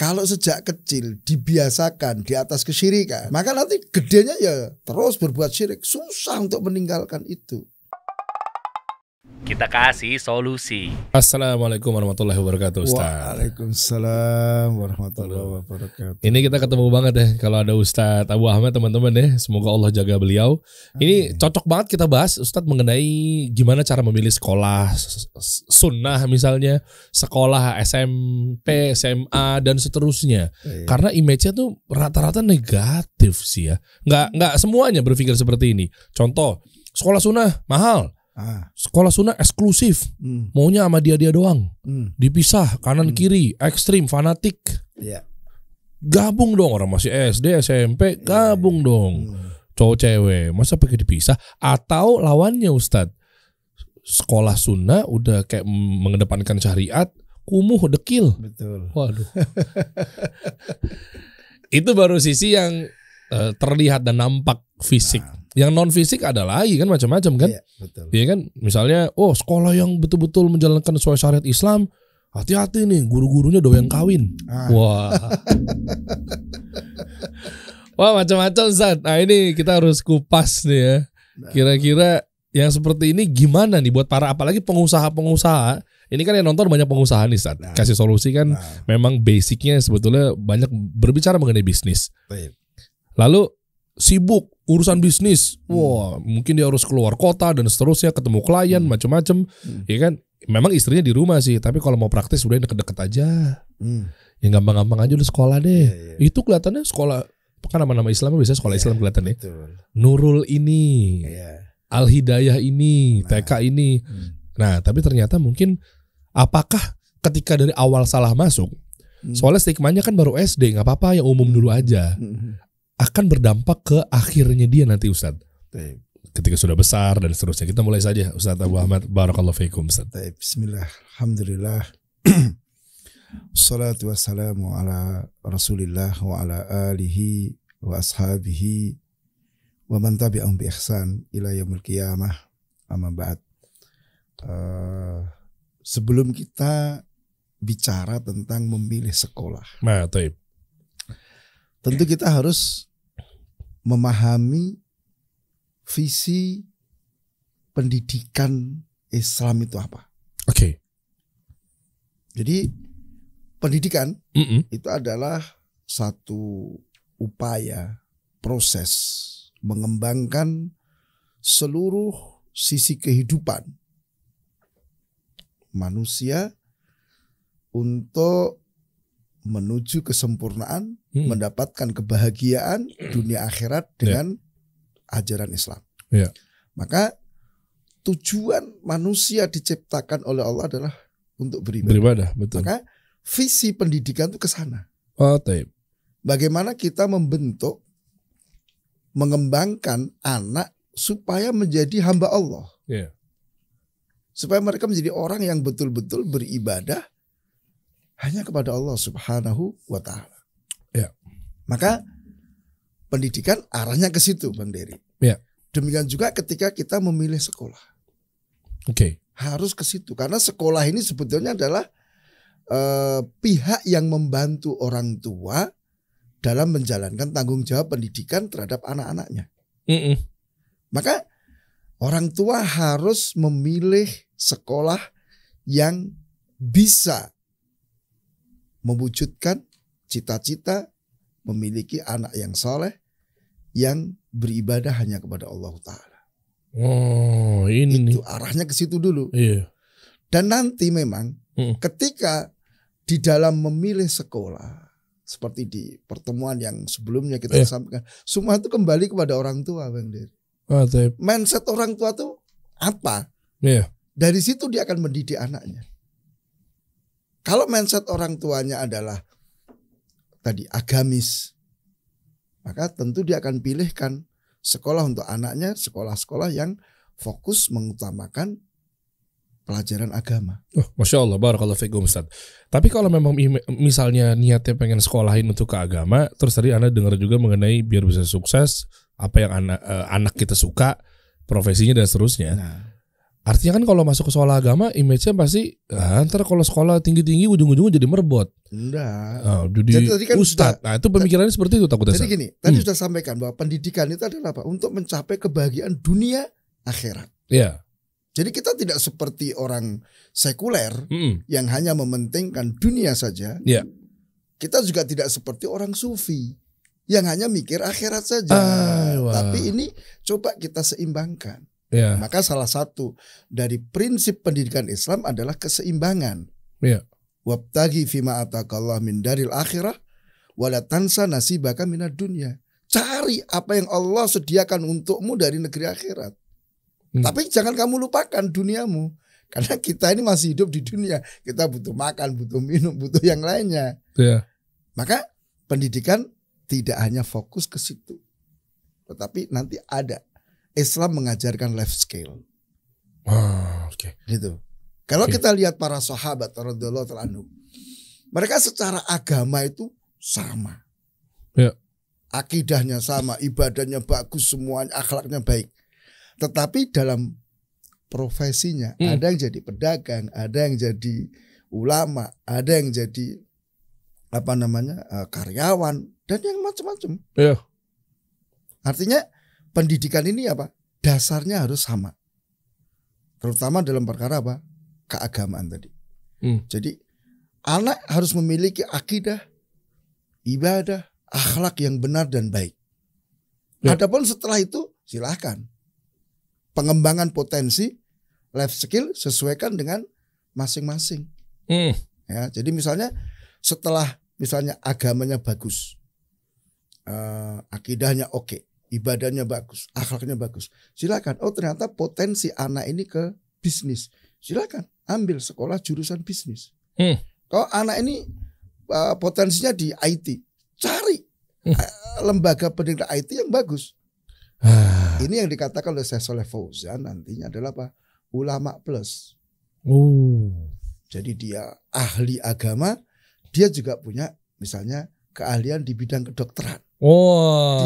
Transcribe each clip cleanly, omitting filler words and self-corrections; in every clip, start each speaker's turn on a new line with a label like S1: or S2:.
S1: Kalau sejak kecil dibiasakan di atas kesyirikan, maka nanti gedenya ya terus berbuat syirik. Susah untuk meninggalkan itu.
S2: Kita kasih solusi.
S3: Assalamualaikum warahmatullahi wabarakatuh, Ustaz.
S1: Waalaikumsalam warahmatullahi wabarakatuh.
S3: Ini kita ketemu banget ya kalau ada Ustadz Abu Ahmad, teman-teman ya. Semoga Allah jaga beliau. Ini cocok banget kita bahas, Ustadz, mengenai gimana cara memilih sekolah sunnah misalnya, sekolah SMP, SMA dan seterusnya. Karena image-nya tuh rata-rata negatif sih ya. Nggak semuanya berpikir seperti ini. Contoh, sekolah sunnah mahal. Sekolah sunnah eksklusif, maunya sama dia doang, dipisah kanan kiri, ekstrim, fanatik. Gabung dong, orang masih SD, SMP, gabung dong. Cowok cewek, masa pakai dipisah? Atau lawannya, Ustadz, sekolah sunnah udah kayak mengedepankan syariat, kumuh, dekil.
S1: Betul.
S3: Waduh. Itu baru sisi yang terlihat dan nampak fisik. Yang non fisik ada lagi kan, macam-macam kan.
S1: Iya, betul.
S3: Iya kan, misalnya sekolah yang betul-betul menjalankan sesuai syariat Islam, hati-hati nih, guru-gurunya doyan kawin. Wah. Wah, macam-macam, Ustaz. Nah, ini kita harus kupas nih ya. Kira-kira yang seperti ini gimana nih buat para, apalagi pengusaha-pengusaha. Ini kan yang nonton banyak pengusaha nih, Ustaz. Kasih solusi kan memang basicnya sebetulnya banyak berbicara mengenai bisnis. Lalu sibuk urusan bisnis, wah mungkin dia harus keluar kota dan seterusnya, ketemu klien macam-macam, ya kan. Memang istrinya di rumah sih, tapi kalau mau praktis udah deket-deket aja, yang gampang-gampang aja udah sekolah deh. Itu kelihatannya sekolah, kan nama-nama Islam biasanya sekolah Islam kelihatan ya. Nurul ini, Al Hidayah ini, TK ini. Nah tapi ternyata mungkin apakah ketika dari awal salah masuk, soalnya stigmanya kan baru SD, nggak apa-apa yang umum dulu aja. Akan berdampak ke akhirnya dia nanti, Ustaz. Ketika sudah besar dan seterusnya. Kita mulai saja, Ustaz Abu Ahmad. Barakallahu fiikum, Ustaz.
S1: Bismillah, alhamdulillah. Assalatu wassalamu ala Rasulillah wa ala alihi wa ashabihi wa man tabi'ahum bi ihsan ila yaumil qiyamah. Amma ba'd. Sebelum kita bicara tentang memilih sekolah, tentu kita harus memahami visi pendidikan Islam itu apa.
S3: Oke.
S1: Jadi pendidikan itu adalah satu upaya, proses mengembangkan seluruh sisi kehidupan manusia untuk menuju kesempurnaan, mendapatkan kebahagiaan dunia akhirat dengan ajaran Islam. Maka tujuan manusia diciptakan oleh Allah adalah untuk beribadah.
S3: Betul.
S1: Maka visi pendidikan itu ke sana. Bagaimana kita membentuk, mengembangkan anak supaya menjadi hamba Allah. Supaya mereka menjadi orang yang betul-betul beribadah hanya kepada Allah Subhanahu wa ta'ala. Maka pendidikan arahnya ke situ, Bang Dery. Demikian juga ketika kita memilih sekolah. Harus ke situ. Karena sekolah ini sebetulnya adalah pihak yang membantu orang tua dalam menjalankan tanggung jawab pendidikan terhadap anak-anaknya. Maka orang tua harus memilih sekolah yang bisa mewujudkan cita-cita memiliki anak yang soleh, yang beribadah hanya kepada Allah Ta'ala. Itu arahnya ke situ dulu. Dan nanti memang ketika di dalam memilih sekolah, seperti di pertemuan yang sebelumnya kita sampaikan, semua itu kembali kepada orang tua, Bang Dery. Mindset orang tua itu apa? Dari situ dia akan mendidik anaknya. Kalau mindset orang tuanya adalah tadi agamis, maka tentu dia akan pilihkan sekolah untuk anaknya, sekolah-sekolah yang fokus mengutamakan pelajaran agama.
S3: Masya Allah, barakallahu fiikum, Ustaz. Tapi kalau memang misalnya niatnya pengen sekolahin untuk ke agama, terus tadi Anda dengar juga mengenai biar bisa sukses, apa yang anak kita suka, profesinya dan seterusnya. Artinya kan kalau masuk ke sekolah agama, image-nya pasti ntar kalau sekolah tinggi-tinggi ujung-ujungnya jadi merbot.
S1: Enggak.
S3: Jadi kan ustadz. Nah itu pemikirannya seperti itu takutnya.
S1: Jadi gini, tadi sudah sampaikan bahwa pendidikan itu adalah apa? Untuk mencapai kebahagiaan dunia akhirat.
S3: Iya.
S1: Jadi kita tidak seperti orang sekuler yang hanya mementingkan dunia saja.
S3: Iya.
S1: Kita juga tidak seperti orang sufi yang hanya mikir akhirat saja. Tapi ini coba kita seimbangkan.
S3: Ya.
S1: Maka salah satu dari prinsip pendidikan Islam adalah keseimbangan.
S3: Ya.
S1: Wabtaghi fima atakallah min daril akhirah wala tansa nasibaka minad dunya. Cari apa yang Allah sediakan untukmu dari negeri akhirat. Tapi jangan kamu lupakan duniamu. Karena kita ini masih hidup di dunia. Kita butuh makan, butuh minum, butuh yang lainnya.
S3: Ya.
S1: Maka pendidikan tidak hanya fokus ke situ. Tetapi nanti ada. Islam mengajarkan life skill.
S3: Oke.
S1: Gitu. Kalau kita lihat para sahabat radhiyallahu ta'ala anhum, mereka secara agama itu sama.
S3: Ya.
S1: Akidahnya sama, ibadahnya bagus, semuanya akhlaknya baik. Tetapi dalam profesinya ada yang jadi pedagang, ada yang jadi ulama, ada yang jadi karyawan dan yang macam-macam.
S3: Ya.
S1: Artinya pendidikan ini apa? Dasarnya harus sama. Terutama dalam perkara apa? Keagamaan tadi. Jadi anak harus memiliki akidah, ibadah, akhlak yang benar dan baik.
S3: Ya.
S1: Adapun setelah itu silahkan. Pengembangan potensi, life skill sesuaikan dengan masing-masing. Ya, jadi misalnya setelah misalnya agamanya bagus, akidahnya oke, ibadahnya bagus, akhlaknya bagus, silakan. Oh ternyata potensi anak ini ke bisnis, silakan ambil sekolah jurusan bisnis. Kalau anak ini potensinya di IT, cari lembaga pendidikan IT yang bagus. Ini yang dikatakan oleh Syekh Shalih Fauzan nantinya adalah apa? Ulama plus. Jadi dia ahli agama, dia juga punya misalnya keahlian di bidang kedokteran.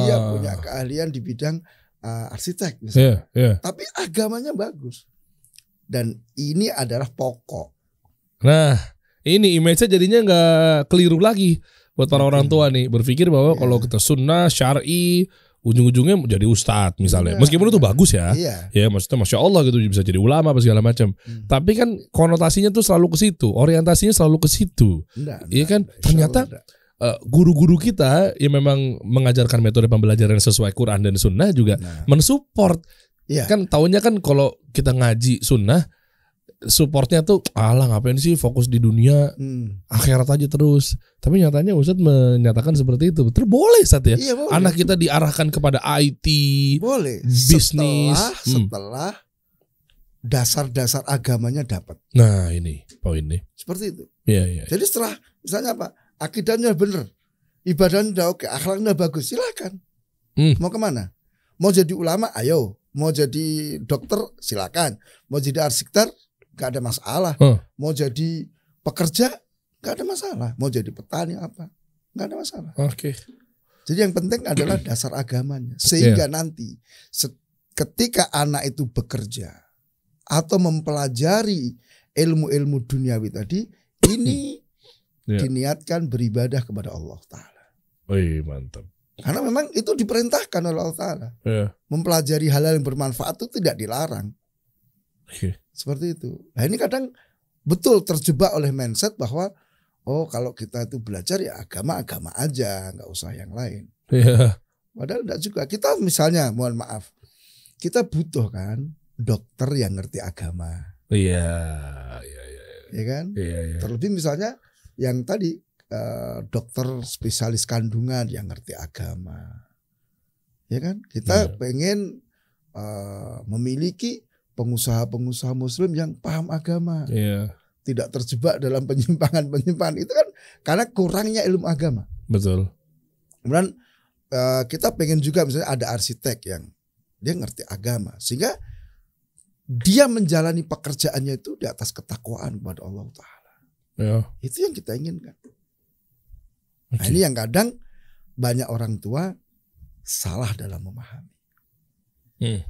S1: Dia punya keahlian di bidang arsitek misalnya. Tapi agamanya bagus. Dan ini adalah pokok.
S3: Nah, ini image-nya jadinya nggak keliru lagi buat para orang tua nih, berpikir bahwa kalau kita sunnah syar'i ujung-ujungnya jadi ustadz misalnya. Meskipun itu bagus ya. Ya maksudnya Masya Allah gitu, bisa jadi ulama apa segala macam. Tapi kan konotasinya tuh selalu ke situ, orientasinya selalu ke situ. Iya kan? Ternyata guru-guru kita yang memang mengajarkan metode pembelajaran sesuai Quran dan Sunnah juga mensupport. Kan taunya kan kalau kita ngaji Sunnah, supportnya tuh ngapain sih fokus di dunia, akhirat aja terus. Tapi nyatanya Ustadz menyatakan seperti itu. Boleh Ustadz ya?
S1: Iya, boleh.
S3: Anak kita diarahkan kepada IT,
S1: boleh.
S3: bisnis.
S1: Setelah dasar-dasar agamanya dapat.
S3: Nah ini poinnya.
S1: Seperti itu.
S3: Iya.
S1: Jadi setelah misalnya apa? Akidahnya benar, ibadahnya udah oke, akhlaknya bagus, silakan. Mau kemana? Mau jadi ulama, ayo. Mau jadi dokter, silakan. Mau jadi arsitek, gak ada masalah. Mau jadi pekerja, gak ada masalah. Mau jadi petani apa, gak ada masalah.
S3: Oke.
S1: Jadi yang penting adalah dasar agamanya. Sehingga nanti ketika anak itu bekerja atau mempelajari ilmu-ilmu duniawi tadi, ini diniatkan beribadah kepada Allah Ta'ala.
S3: Mantap.
S1: Karena memang itu diperintahkan oleh Allah Ta'ala. Mempelajari hal-hal yang bermanfaat itu tidak dilarang. Seperti itu. Nah ini kadang betul terjebak oleh mindset bahwa kalau kita itu belajar ya agama-agama aja, gak usah yang lain. Padahal tidak juga. Kita misalnya mohon maaf, kita butuh kan dokter yang ngerti agama. Iya kan? Terlebih misalnya yang tadi dokter spesialis kandungan yang ngerti agama, ya kan? Kita pengen memiliki pengusaha-pengusaha Muslim yang paham agama, tidak terjebak dalam penyimpangan-penyimpangan itu kan karena kurangnya ilmu agama. Betul. Kemudian kita pengen juga misalnya ada arsitek yang dia ngerti agama sehingga dia menjalani pekerjaannya itu di atas ketakwaan kepada Allah Ta'ala. Itu yang kita inginkan. Nah ini yang kadang banyak orang tua salah dalam memahami.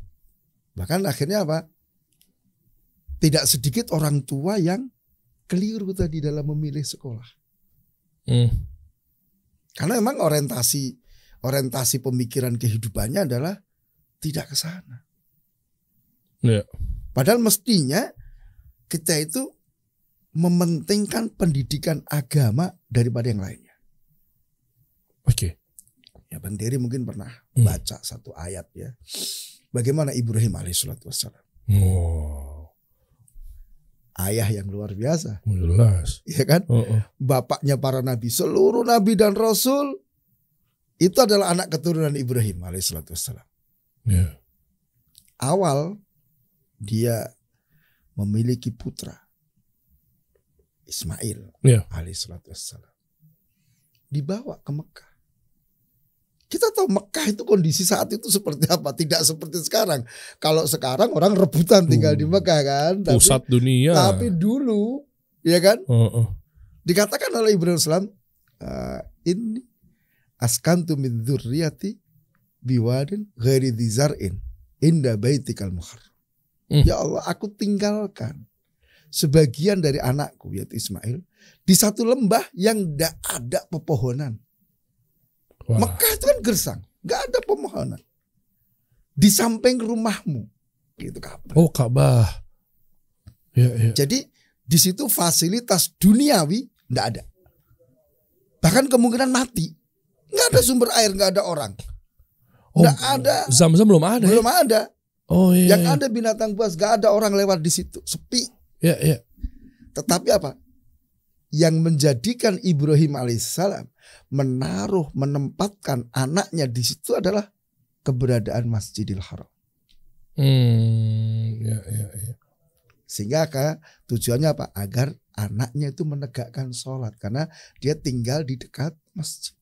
S1: Bahkan akhirnya apa? tidak sedikit orang tua yang keliru tadi dalam memilih sekolah. Karena memang orientasi pemikiran kehidupannya adalah tidak ke sana.
S3: Yeah.
S1: Padahal mestinya kita itu mementingkan pendidikan agama daripada yang lainnya.
S3: Oke.
S1: Ya, Bang Dery mungkin pernah baca satu ayat ya. Bagaimana Ibrahim alaihissalatu wassalam. Ayah yang luar biasa.
S3: Jelas.
S1: Iya kan? Bapaknya para nabi, seluruh nabi dan rasul itu adalah anak keturunan Ibrahim alaihissalatu wassalam.
S3: Yeah.
S1: Awal dia memiliki putra Ismail alaihissalatu wassalam. Dibawa ke Mekah. Kita tahu Mekah itu kondisi saat itu seperti apa. Tidak seperti sekarang. Kalau sekarang orang rebutan tinggal di Mekah kan.
S3: Pusat dunia.
S1: Tapi dulu ya kan. Dikatakan oleh Ibrahim Islam. Ini askantu min dzurriyyati biwadin ghairi dzi zar'in inda baitikal muharram. Ya Allah, aku tinggalkan sebagian dari anakku yaitu Ismail di satu lembah yang tidak ada pepohonan. Wah. Mekah itu kan gersang, nggak ada pepohonan. Di samping rumahmu, gitu Ka'bah.
S3: Oh, Ka'bah. Ya.
S1: Jadi di situ fasilitas duniawi nggak ada. Bahkan kemungkinan mati, nggak ada sumber air, nggak ada orang, nggak ada.
S3: Zam-zam belum ada.
S1: Belum ada.
S3: Oh iya.
S1: Yang ada binatang buas, nggak ada orang lewat di situ, sepi.
S3: Ya.
S1: Tetapi apa? Yang menjadikan Ibrahim alaihissalam menempatkan anaknya di situ adalah keberadaan Masjidil Haram.
S3: Ya.
S1: Sehingga tujuannya apa? Agar anaknya itu menegakkan sholat karena dia tinggal di dekat masjid.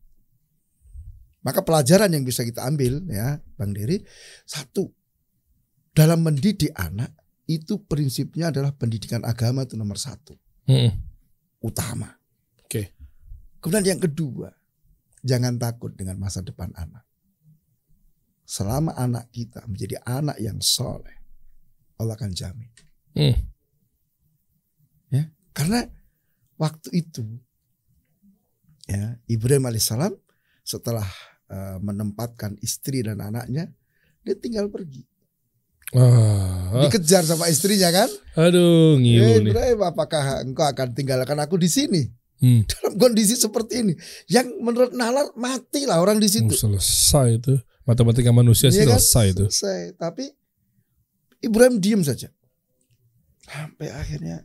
S1: Maka pelajaran yang bisa kita ambil ya, Bang Dery, satu, dalam mendidik anak itu prinsipnya adalah pendidikan agama itu nomor satu. Utama.
S3: Oke.
S1: Kemudian yang kedua, jangan takut dengan masa depan anak. Selama anak kita menjadi anak yang soleh, Allah akan jamin. Ya, karena waktu itu, ya Ibrahim alaihissalam setelah menempatkan istri dan anaknya, dia tinggal pergi. Dikejar sama istrinya kan.
S3: Aduh, ngilu nih.
S1: Ibrahim, apakah engkau akan tinggalkan aku di sini? Dalam kondisi seperti ini, yang menurut nalar matilah orang di situ.
S3: Selesai itu. Matematika manusia
S1: kan?
S3: Selesai itu.
S1: Selesai. Tapi Ibrahim diam saja. Sampai akhirnya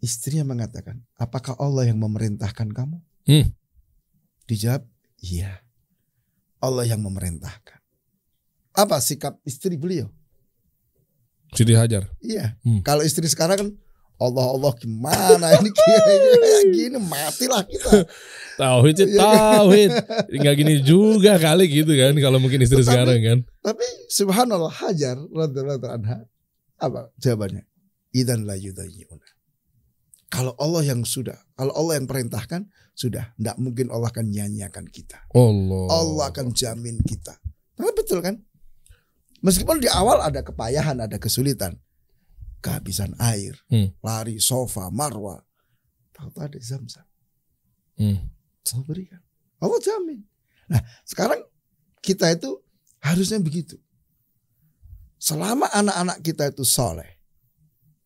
S1: istrinya mengatakan, apakah Allah yang memerintahkan kamu? Dijawab, iya. Allah yang memerintahkan. Apa sikap istri beliau?
S3: Siti Hajar.
S1: Iya. Kalau istri sekarang kan Allah gimana ini kayak gini matilah kita.
S3: Tauhid. Enggak gini juga kali gitu kan kalau mungkin istri sekarang kan.
S1: Tapi subhanallah Hajar radhiyallahu anha apa jawabannya? Idzan la yudayyi'una. Kalau Allah yang perintahkan sudah, enggak mungkin Allah akan nyanyiakan kita. Allah akan jamin kita. Nah, betul kan? Meskipun di awal ada kepayahan, ada kesulitan, kehabisan air, lari sofa, marwa, tahu ada Zam-Zam. Allah berikan, Allah jamin. Nah, sekarang kita itu harusnya begitu. Selama anak-anak kita itu soleh,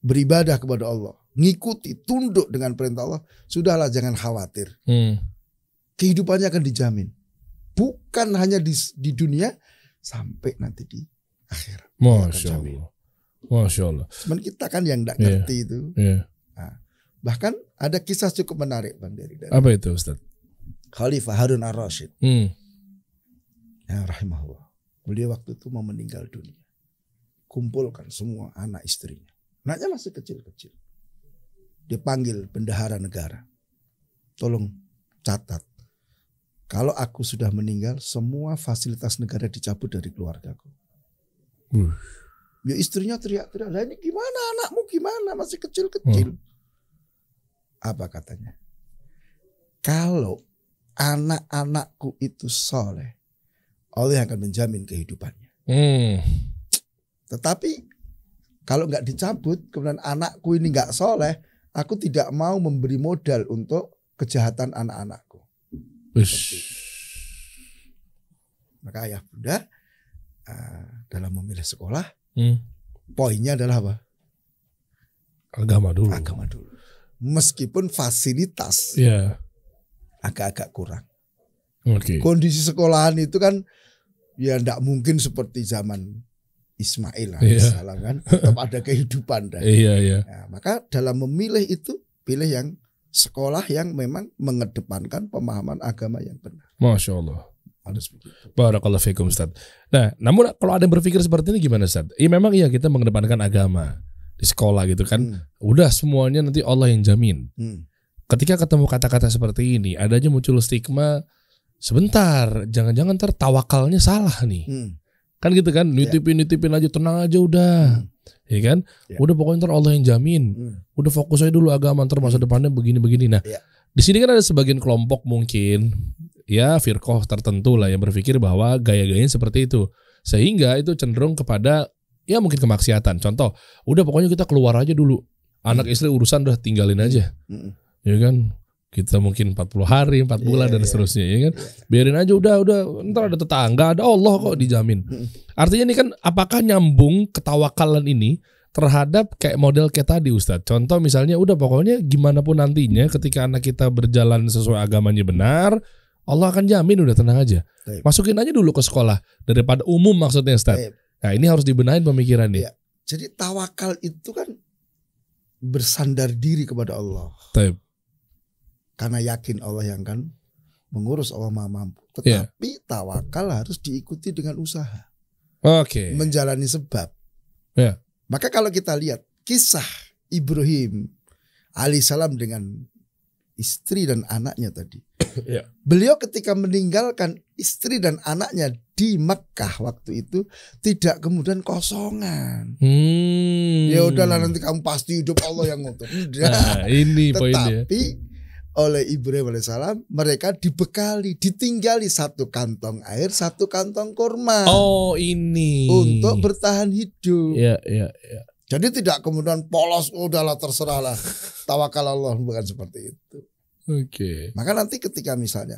S1: beribadah kepada Allah, ngikuti, tunduk dengan perintah Allah, sudahlah jangan khawatir. Kehidupannya akan dijamin. Bukan hanya di dunia, sampai nanti di akhirat. Masya Allah. Cuman kita kan yang tidak ngerti itu. Nah, bahkan ada kisah cukup menarik Bang Dery.
S3: Apa itu Ustaz?
S1: Khalifah Harun ar-Rasyid. Ya rahimahullah. Beliau waktu itu mau meninggal dunia. Kumpulkan semua anak istrinya. Anaknya masih kecil-kecil. Dia panggil bendahara negara. Tolong catat. Kalau aku sudah meninggal, semua fasilitas negara dicabut dari keluargaku. Ya istrinya teriak-teriak, lah ini gimana anakmu gimana masih kecil-kecil. Apa katanya? Kalau anak-anakku itu soleh, Allah akan menjamin kehidupannya. Tetapi Kalau nggak dicabut, kemudian anakku ini nggak soleh, aku tidak mau memberi modal untuk kejahatan anak-anakku. Maka ayah bunda dalam memilih sekolah, poinnya adalah apa?
S3: Agama dulu.
S1: Agama dulu. Meskipun fasilitas agak-agak kurang. Kondisi sekolahan itu kan ya tidak mungkin seperti zaman Ismail alaihissalam kan, tetap ada kehidupan. Nah, maka dalam memilih itu pilih yang sekolah yang memang mengedepankan pemahaman agama yang benar.
S3: Masya Allah.
S1: Harus begitu.
S3: Barakallahu fikum Ustaz. Nah, namun kalau ada yang berpikir seperti ini gimana Ustaz? Memang kita mengedepankan agama di sekolah gitu kan. Udah semuanya nanti Allah yang jamin. Ketika ketemu kata-kata seperti ini, ada aja muncul stigma, sebentar, jangan-jangan ntar tawakalnya salah nih. Kan gitu kan, nitipin aja, tenang aja udah. Ya kan? Udah pokoknya ntar Allah yang jamin. Udah fokus aja dulu agama, ntar masa depannya begini-begini. Nah, di sini kan ada sebagian kelompok mungkin ya firqah tertentu lah yang berpikir bahwa gaya-gayanya seperti itu. Sehingga itu cenderung kepada ya mungkin kemaksiatan. Contoh, udah pokoknya kita keluar aja dulu. Anak istri urusan udah tinggalin aja. Ya kan? Kita mungkin 40 hari, 4 bulan dan seterusnya ya kan. Biarin aja udah ntar ada tetangga, ada Allah kok dijamin. Artinya ini kan apakah nyambung ketawakalan ini terhadap kayak model kayak tadi Ustadz. Contoh misalnya udah pokoknya gimana pun nantinya ketika anak kita berjalan sesuai agamanya benar, Allah akan jamin, udah tenang aja. Masukin aja dulu ke sekolah daripada umum maksudnya Ustadz. Nah ini harus dibenahin pemikirannya.
S1: Jadi tawakal itu kan bersandar diri kepada Allah. Karena yakin Allah yang akan mengurus, Allah Maha Mampu. Tetapi tawakal harus diikuti dengan usaha. Menjalani sebab. Maka kalau kita lihat kisah Ibrahim alaihissalam dengan istri dan anaknya tadi. Beliau ketika meninggalkan istri dan anaknya di Mekah waktu itu tidak kemudian kosongan. Ya udahlah nanti kamu pasti hidup Allah yang ngutur.
S3: Nah, ini poinnya.
S1: Tetapi oleh Ibrahim alaihissalam mereka dibekali, ditinggali 1 kantong air, 1 kantong kurma.
S3: Ini
S1: untuk bertahan hidup.
S3: Jadi
S1: tidak kemudian polos, udahlah terserahlah. Tawakal Allah, bukan seperti itu. Maka nanti ketika misalnya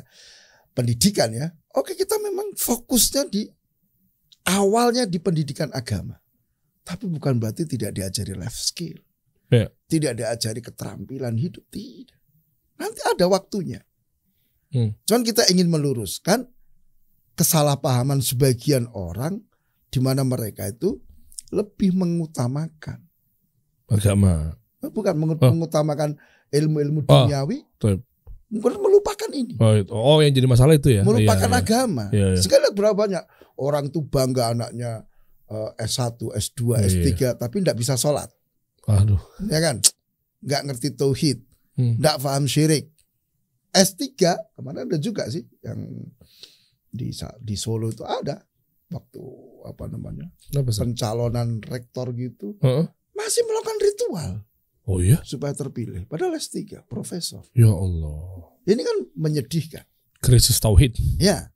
S1: pendidikan ya, kita memang fokusnya di awalnya di pendidikan agama. Tapi bukan berarti tidak diajari life skill. Tidak diajari keterampilan hidup, tidak. Nanti ada waktunya. Cuman kita ingin meluruskan kesalahpahaman sebagian orang di mana mereka itu lebih mengutamakan
S3: agama.
S1: Bukan mengutamakan ilmu-ilmu duniawi. Mungkin melupakan ini.
S3: Yang jadi masalah itu ya.
S1: Melupakan agama. Sekali berapa banyak orang tuh bangga anaknya S1, S2, S3 tapi tidak bisa sholat. Ya kan? Nggak ngerti tauhid. Nggak paham syirik. S3 kemarin ada juga sih yang di Solo itu ada waktu pencalonan rektor gitu masih melakukan ritual supaya terpilih. Padahal S3 profesor.
S3: Ya Allah.
S1: Ini kan menyedihkan.
S3: Krisis tauhid.
S1: Ya.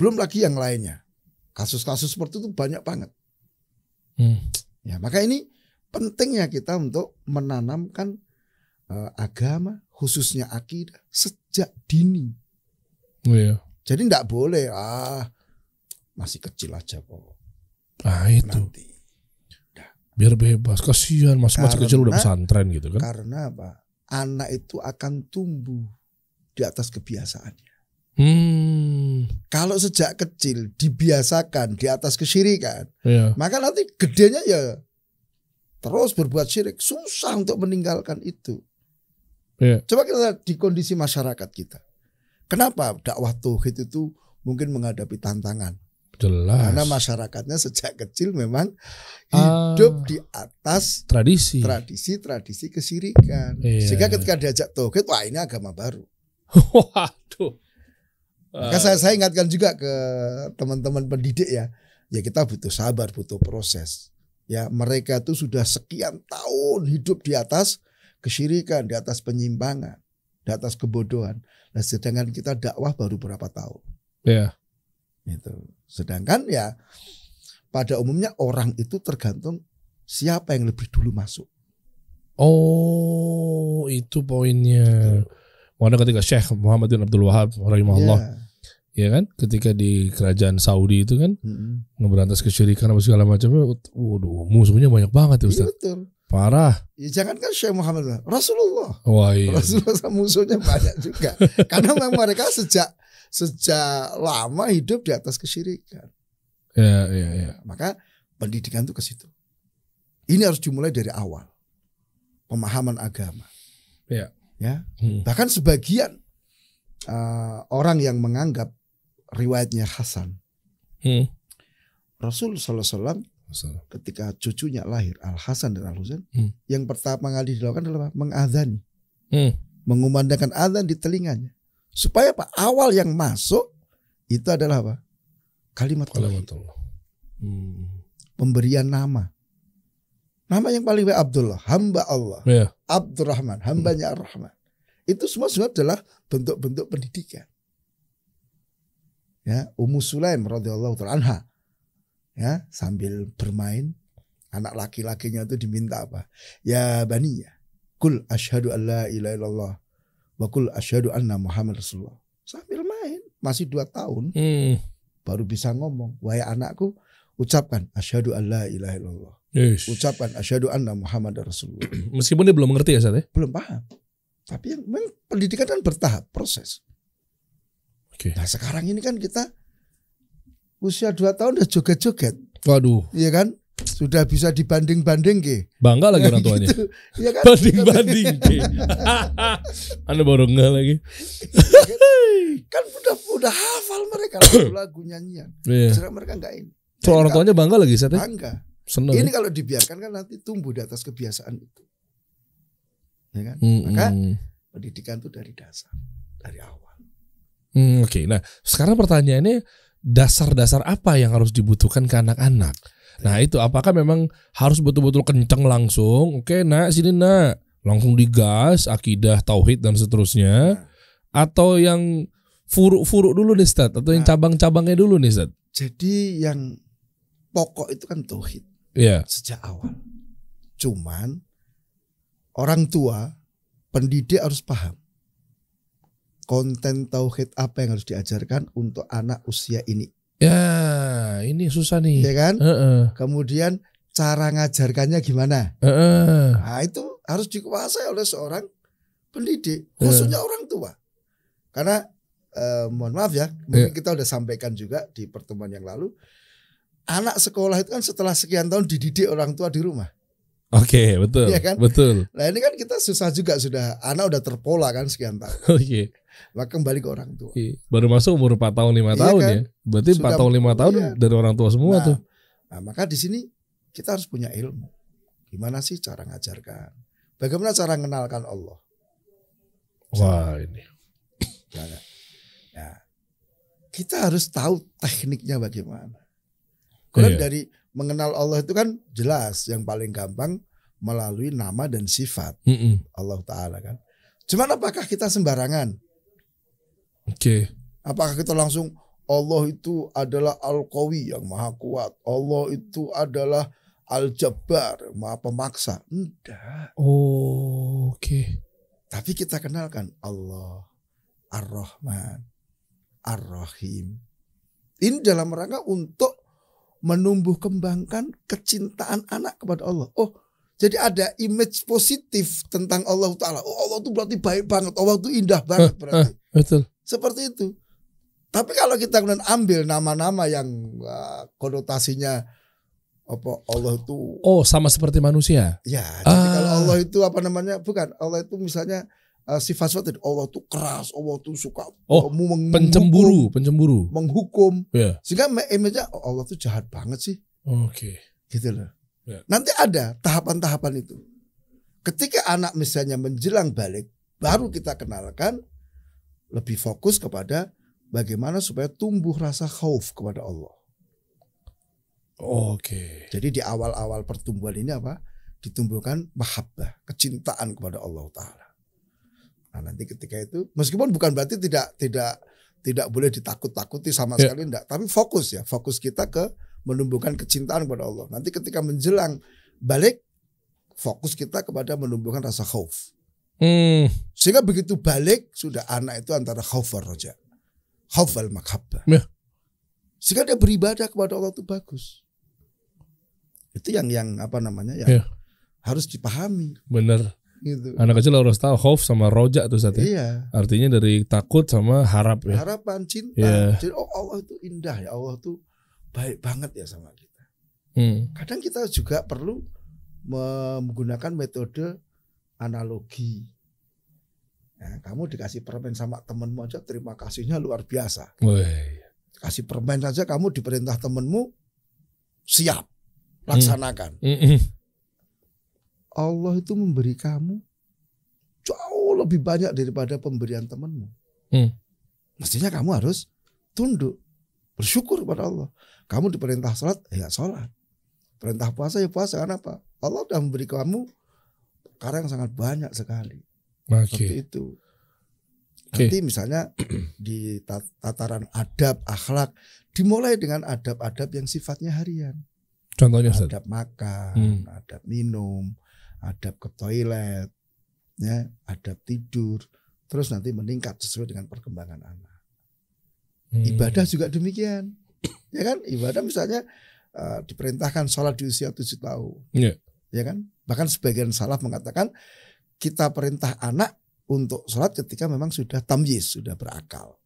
S1: Belum lagi yang lainnya. Kasus-kasus seperti itu banyak banget. Ya maka ini pentingnya kita untuk menanamkan agama, khususnya akidah sejak dini. Jadi tidak boleh masih kecil aja kok.
S3: Itu. Nanti. Biar bebas, kasihan masih kecil udah pesantren gitu kan.
S1: Karena apa? Anak itu akan tumbuh di atas kebiasaannya. Kalau sejak kecil dibiasakan di atas kesyirikan, maka nanti gedenya ya terus berbuat syirik, susah untuk meninggalkan itu. Coba kita lihat di kondisi masyarakat kita. Kenapa dakwah tauhid itu mungkin menghadapi tantangan?
S3: Jelas.
S1: Karena masyarakatnya sejak kecil memang hidup di atas tradisi kesyirikan. Sehingga ketika diajak tauhid, wah ini agama baru.
S3: Waduh.
S1: Maka saya ingatkan juga ke teman-teman pendidik ya kita butuh sabar, butuh proses. Ya mereka itu sudah sekian tahun hidup di atas kesyirikan, di atas penyimpangan, di atas kebodohan. Nah, sedangkan kita dakwah baru berapa tahun. Itu. Sedangkan ya pada umumnya orang itu tergantung siapa yang lebih dulu masuk.
S3: Oh, itu poinnya. Mana ketika Syekh Muhammad bin Abdul Wahab rahimahullah, ya kan, ketika di kerajaan Saudi itu kan ngeberantas kesyirikan apa segala macamnya, waduh, musuhnya banyak banget ya Ustaz.
S1: Iya, betul.
S3: Parah.
S1: Ya, jangankan Syekh Muhammad, Rasulullah.
S3: Wah, iya.
S1: Rasulullah musuhnya banyak juga. Karena memang mereka sejak lama hidup di atas kesyirikan.
S3: Ya.
S1: Maka pendidikan itu ke situ. Ini harus dimulai dari awal. Pemahaman agama.
S3: Ya.
S1: Bahkan sebagian orang yang menganggap riwayatnya Hasan. Rasul SAW ketika cucunya lahir Al Hasan dan Al Husain, yang pertama kali dilakukan adalah mengadzani, mengumandangkan adzan di telinganya, supaya apa? Awal yang masuk itu adalah apa? Kalimat Allah. Pemberian nama. Nama yang paling baik Abdullah, hamba Allah. Abdurrahman, hambanya Ar-Rahman. Itu semua adalah bentuk-bentuk pendidikan. Ya, Ummu Sulaim radhiyallahu ta'ala anha, ya, sambil bermain, anak laki-lakinya itu diminta apa? Ya baniya, kul asyhadu an la ilaha illallah wa kul asyhadu anna Muhammad Rasulullah. Sambil main, masih 2 tahun, baru bisa ngomong. Wahai anakku, ucapkan asyhadu an la ilaha illallah. Ucapkan asyhadu anna Muhammad Rasulullah.
S3: Meskipun dia belum mengerti ya Ustaz ya?
S1: Belum paham. Tapi yang memang pendidikan kan bertahap, proses. Nah sekarang ini kan kita usia 2 tahun udah joget-joget.
S3: Waduh.
S1: Iya kan? Sudah bisa dibanding-banding ke.
S3: Bangga lagi orang tuanya.
S1: Gitu. Ya kan?
S3: Banding-banding ke. Anda baru nggak lagi.
S1: Kan udah hafal mereka lagu nyanyian. Sedangkan mereka enggak ini.
S3: So orang tuanya bangga lagi Ustaz ya?
S1: Bangga.
S3: Seneng.
S1: Ini kalau dibiarkan kan nanti tumbuh di atas kebiasaan itu. Ya kan? Maka pendidikan itu dari dasar, dari awal.
S3: Oke. Nah, sekarang pertanyaannya, dasar-dasar apa yang harus dibutuhkan ke anak-anak? Nah, itu apakah memang harus betul-betul kenceng langsung? Oke, nak, sini nak. Langsung digas, akidah, tauhid dan seterusnya. Atau yang furuk-furuk dulu nih Ustaz, atau yang cabang-cabangnya dulu nih Ustaz?
S1: Jadi yang pokok itu kan tauhid. Sejak awal. Cuman orang tua, pendidik harus paham konten tauhid apa yang harus diajarkan untuk anak usia ini.
S3: Ya, ini susah nih.
S1: Ya kan? Kemudian cara ngajarkannya gimana? Nah, itu harus dikuasai oleh seorang pendidik, khususnya orang tua. Karena mohon maaf ya, mungkin kita udah sampaikan juga di pertemuan yang lalu, anak sekolah itu kan setelah sekian tahun dididik orang tua di rumah.
S3: Oke, betul.
S1: Ya kan?
S3: Betul.
S1: Nah ini kan kita susah juga, sudah anak udah terpola kan sekian tahun. Maka kembali ke orang tua.
S3: Baru masuk umur 4 tahun 5 tahun kan? Ya. Berarti sudah 4 tahun 5 tahun dari orang tua semua tuh.
S1: Nah, maka di sini kita harus punya ilmu. Gimana sih cara ngajarkan? Bagaimana cara mengenalkan Allah?
S3: Wah, ini.
S1: Nah, kita harus tahu tekniknya bagaimana. Kalau dari mengenal Allah itu kan jelas, yang paling gampang melalui nama dan sifat Allah Ta'ala kan. Cuman apakah kita sembarangan? Apakah kita langsung Allah itu adalah Al-Qawi yang maha kuat, Allah itu adalah Al-Jabbar, maha pemaksa? Enggak. Tapi kita kenalkan Allah Ar-Rahman Ar-Rahim. Ini dalam rangka untuk menumbuh kembangkan kecintaan anak kepada Allah. Oh, jadi ada image positif tentang Allah Ta'ala. Oh, Allah itu berarti baik banget, Allah itu indah banget berarti.
S3: Betul.
S1: Seperti itu. Tapi kalau kita kemudian ambil nama-nama yang konotasinya apa, Allah itu
S3: sama seperti manusia.
S1: Ya, jadi kalau Allah itu apa namanya? Bukan, Allah itu misalnya sifat-sifat Allah itu keras, Allah itu suka
S3: pencemburu,
S1: menghukum. Sehingga image-nya Allah itu jahat banget sih. Gitu loh. Nanti ada tahapan-tahapan itu. Ketika anak misalnya menjelang balik, baru kita kenalkan, lebih fokus kepada bagaimana supaya tumbuh rasa khauf kepada Allah. Jadi di awal-awal pertumbuhan ini apa? Ditumbuhkan mahabbah, kecintaan kepada Allah Ta'ala. Nah, nanti ketika itu, meskipun bukan berarti tidak boleh ditakut-takuti sama sekali, enggak. Tapi fokus kita ke menumbuhkan kecintaan kepada Allah. Nanti ketika menjelang balik fokus kita kepada menumbuhkan rasa khauf. Sehingga begitu balik sudah anak itu antara khauf wal roja, khauf wal mahabbah. Sehingga dia beribadah kepada Allah itu bagus. Itu yang apa namanya yang harus dipahami.
S3: Bener.
S1: Gitu.
S3: Anak kecil harus tahu khauf sama roja tuh Ustaz.
S1: Iya.
S3: Artinya dari takut sama harap ya.
S1: Harapan, cinta. Jadi Allah itu indah ya, Allah itu baik banget ya sama kita. Kadang kita juga perlu menggunakan metode analogi. Nah, kamu dikasih permen sama temenmu aja terima kasihnya luar biasa. Kasih permen saja kamu diperintah temenmu siap laksanakan. Allah itu memberi kamu jauh lebih banyak daripada pemberian temenmu. Mestinya kamu harus tunduk, bersyukur kepada Allah. Kamu diperintah sholat, ya sholat. Perintah puasa, ya puasa. Kenapa? Allah sudah memberi kamu perkara yang sangat banyak sekali. Seperti itu. Nanti misalnya di tataran adab, akhlak, dimulai dengan adab-adab yang sifatnya harian.
S3: Contohnya
S1: adab makan, adab minum, adab ke toilet, ya, adab tidur. Terus nanti meningkat sesuai dengan perkembangan anak. Ibadah juga demikian. Ya kan? Ibadah misalnya diperintahkan sholat di usia 7 tahun. Ya kan? Bahkan sebagian salaf mengatakan kita perintah anak untuk sholat ketika memang sudah tamyiz, sudah berakal.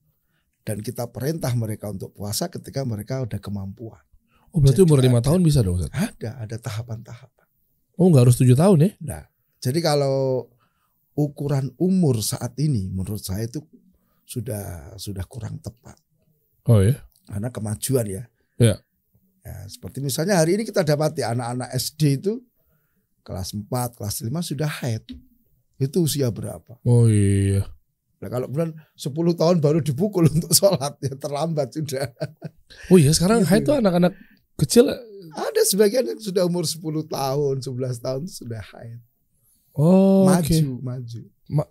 S1: Dan kita perintah mereka untuk puasa ketika mereka udah kemampuan.
S3: Oh berarti umur 5 tahun bisa dong Ustaz?
S1: Ada tahapan-tahapan.
S3: Oh nggak harus 7 tahun ya?
S1: Nah, jadi kalau ukuran umur saat ini menurut saya itu sudah kurang tepat.
S3: Oh ya?
S1: Karena kemajuan ya.
S3: Ya.
S1: Ya, seperti misalnya hari ini kita dapati anak-anak SD itu kelas 4, kelas 5 sudah haid. Itu usia berapa?
S3: Oh iya.
S1: Nah, kalau bulan 10 tahun baru dipukul untuk sholat ya terlambat sudah.
S3: Oh iya sekarang haid tuh anak-anak kecil.
S1: Ada sebagian yang sudah umur 10 tahun, 11 tahun sudah haid.
S3: Oh
S1: maju.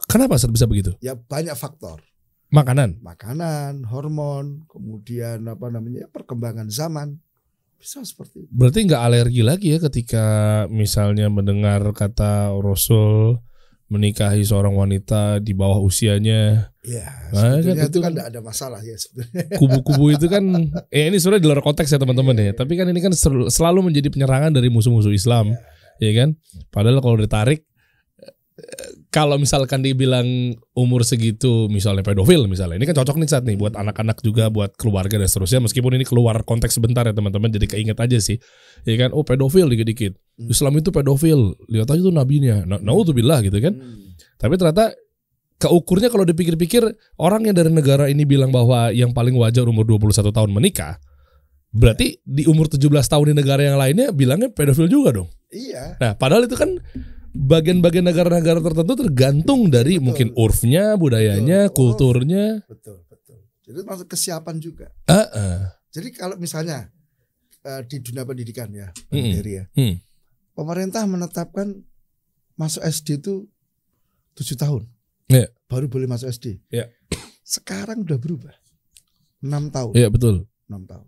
S3: Kenapa Ustaz bisa begitu?
S1: Ya banyak faktor.
S3: Makanan,
S1: hormon, kemudian perkembangan zaman. Bisa seperti itu.
S3: Berarti nggak alergi lagi ya ketika misalnya mendengar kata Rasul menikahi seorang wanita di bawah usianya.
S1: Ya, sebetulnya itu kan tidak ada masalah ya sebenarnya.
S3: Kubu-kubu itu kan, ini sebenarnya di luar konteks ya teman-teman ya. Tapi kan ini kan selalu menjadi penyerangan dari musuh-musuh Islam, ya kan? Padahal kalau ditarik, kalau misalkan dibilang umur segitu misalnya pedofil misalnya, ini kan cocok nih saat nih buat anak-anak juga, buat keluarga dan seterusnya. Meskipun ini keluar konteks sebentar ya teman-teman, jadi keinget aja sih, ya kan? Oh pedofil dikit-dikit, Islam itu pedofil, lihat aja tuh nabinya, naudzubillah gitu kan. Tapi ternyata keukurnya kalau dipikir-pikir, orang yang dari negara ini bilang bahwa yang paling wajar umur 21 tahun menikah, berarti di umur 17 tahun di negara yang lainnya bilangnya pedofil juga dong.
S1: Iya.
S3: Nah padahal itu kan bagian-bagian negara-negara tertentu tergantung dari mungkin urfnya, budayanya, kulturnya.
S1: Betul. Jadi masuk kesiapan juga. Jadi kalau misalnya di dunia pendidikan ya, pemerintah menetapkan masuk SD itu 7 tahun. Baru boleh masuk SD. Sekarang udah berubah 6 tahun.
S3: Iya betul.
S1: 6 tahun.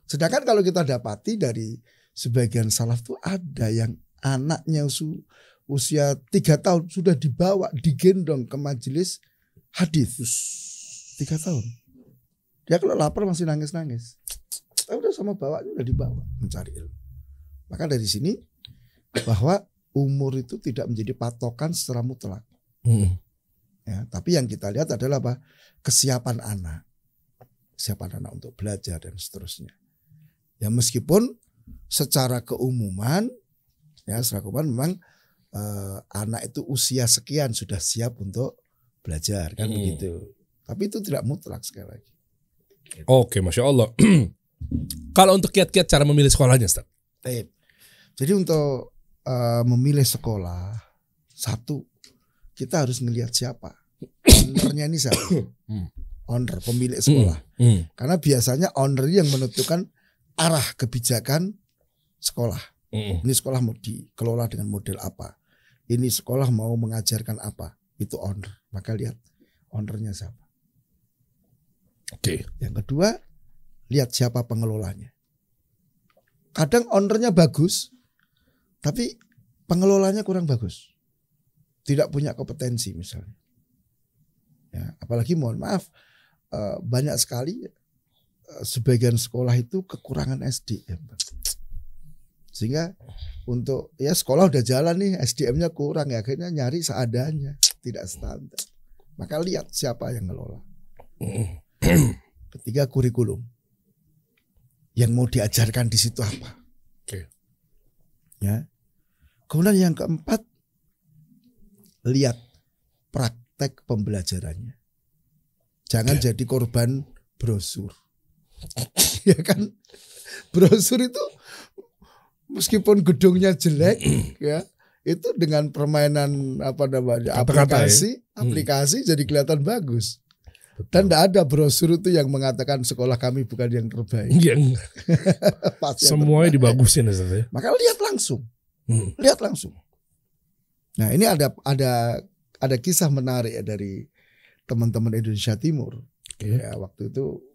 S1: Sedangkan kalau kita dapati dari sebagian salaf tuh ada yang anaknya usia 3 tahun sudah digendong ke majelis hadis. 3 tahun. Dia kalau lapar masih nangis-nangis. Udah sama bawanya udah dibawa mencari ilmu. Maka dari sini bahwa umur itu tidak menjadi patokan secara mutlak. Ya, tapi yang kita lihat adalah apa? Kesiapan anak. Kesiapan anak untuk belajar dan seterusnya. Ya meskipun secara keumuman memang anak itu usia sekian sudah siap untuk belajar kan begitu. Tapi itu tidak mutlak sekali lagi. Gitu.
S3: Oke, Masya Allah. Kalau untuk kiat-kiat cara memilih sekolahnya, Ustaz?
S1: Jadi untuk memilih sekolah, satu kita harus ngelihat siapa ownernya ini siapa. Owner pemilik sekolah. Karena biasanya owner yang menentukan arah kebijakan sekolah. Ini sekolah mau dikelola dengan model apa? Ini sekolah mau mengajarkan apa? Itu owner. Maka lihat ownernya siapa.
S3: Oke.
S1: Yang kedua, lihat siapa pengelolanya. Kadang ownernya bagus, Tapi pengelolanya kurang bagus. Tidak punya kompetensi misalnya. Ya, apalagi mohon maaf, banyak sekali sebagian sekolah itu kekurangan SDM. Sehingga untuk ya sekolah udah jalan nih, SDM-nya kurang ya, akhirnya nyari seadanya, tidak standar. Maka lihat siapa yang ngelola. Ketiga, kurikulum. Yang mau diajarkan di situ apa?
S3: Oke.
S1: Ya. Kemudian yang keempat, lihat praktek pembelajarannya. Jangan jadi korban brosur. Ya kan? Brosur itu meskipun gedungnya jelek ya, itu dengan permainan aplikasi jadi kelihatan bagus. Dan tidak ada brosur itu yang mengatakan sekolah kami bukan yang terbaik.
S3: Semuanya dibagusin ya.
S1: Maka lihat langsung. Lihat langsung. Nah, ini ada kisah menarik ya dari teman-teman Indonesia Timur. Ya, waktu itu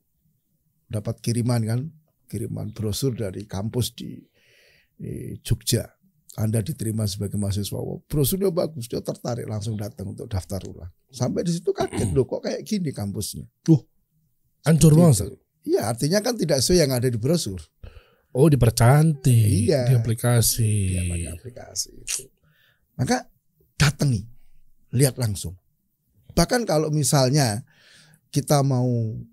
S1: dapat kiriman brosur dari kampus di Jogja. Anda diterima sebagai mahasiswa. Brosurnya bagus, dia tertarik langsung datang untuk daftar ulang. Sampai di situ kaget, loh kok kayak gini kampusnya.
S3: Hancur banget.
S1: Iya, artinya kan tidak sesuai yang ada di brosur.
S3: Oh, dipercantik
S1: iya,
S3: di aplikasi.
S1: Di aplikasi itu. Maka datangi, lihat langsung. Bahkan kalau misalnya kita mau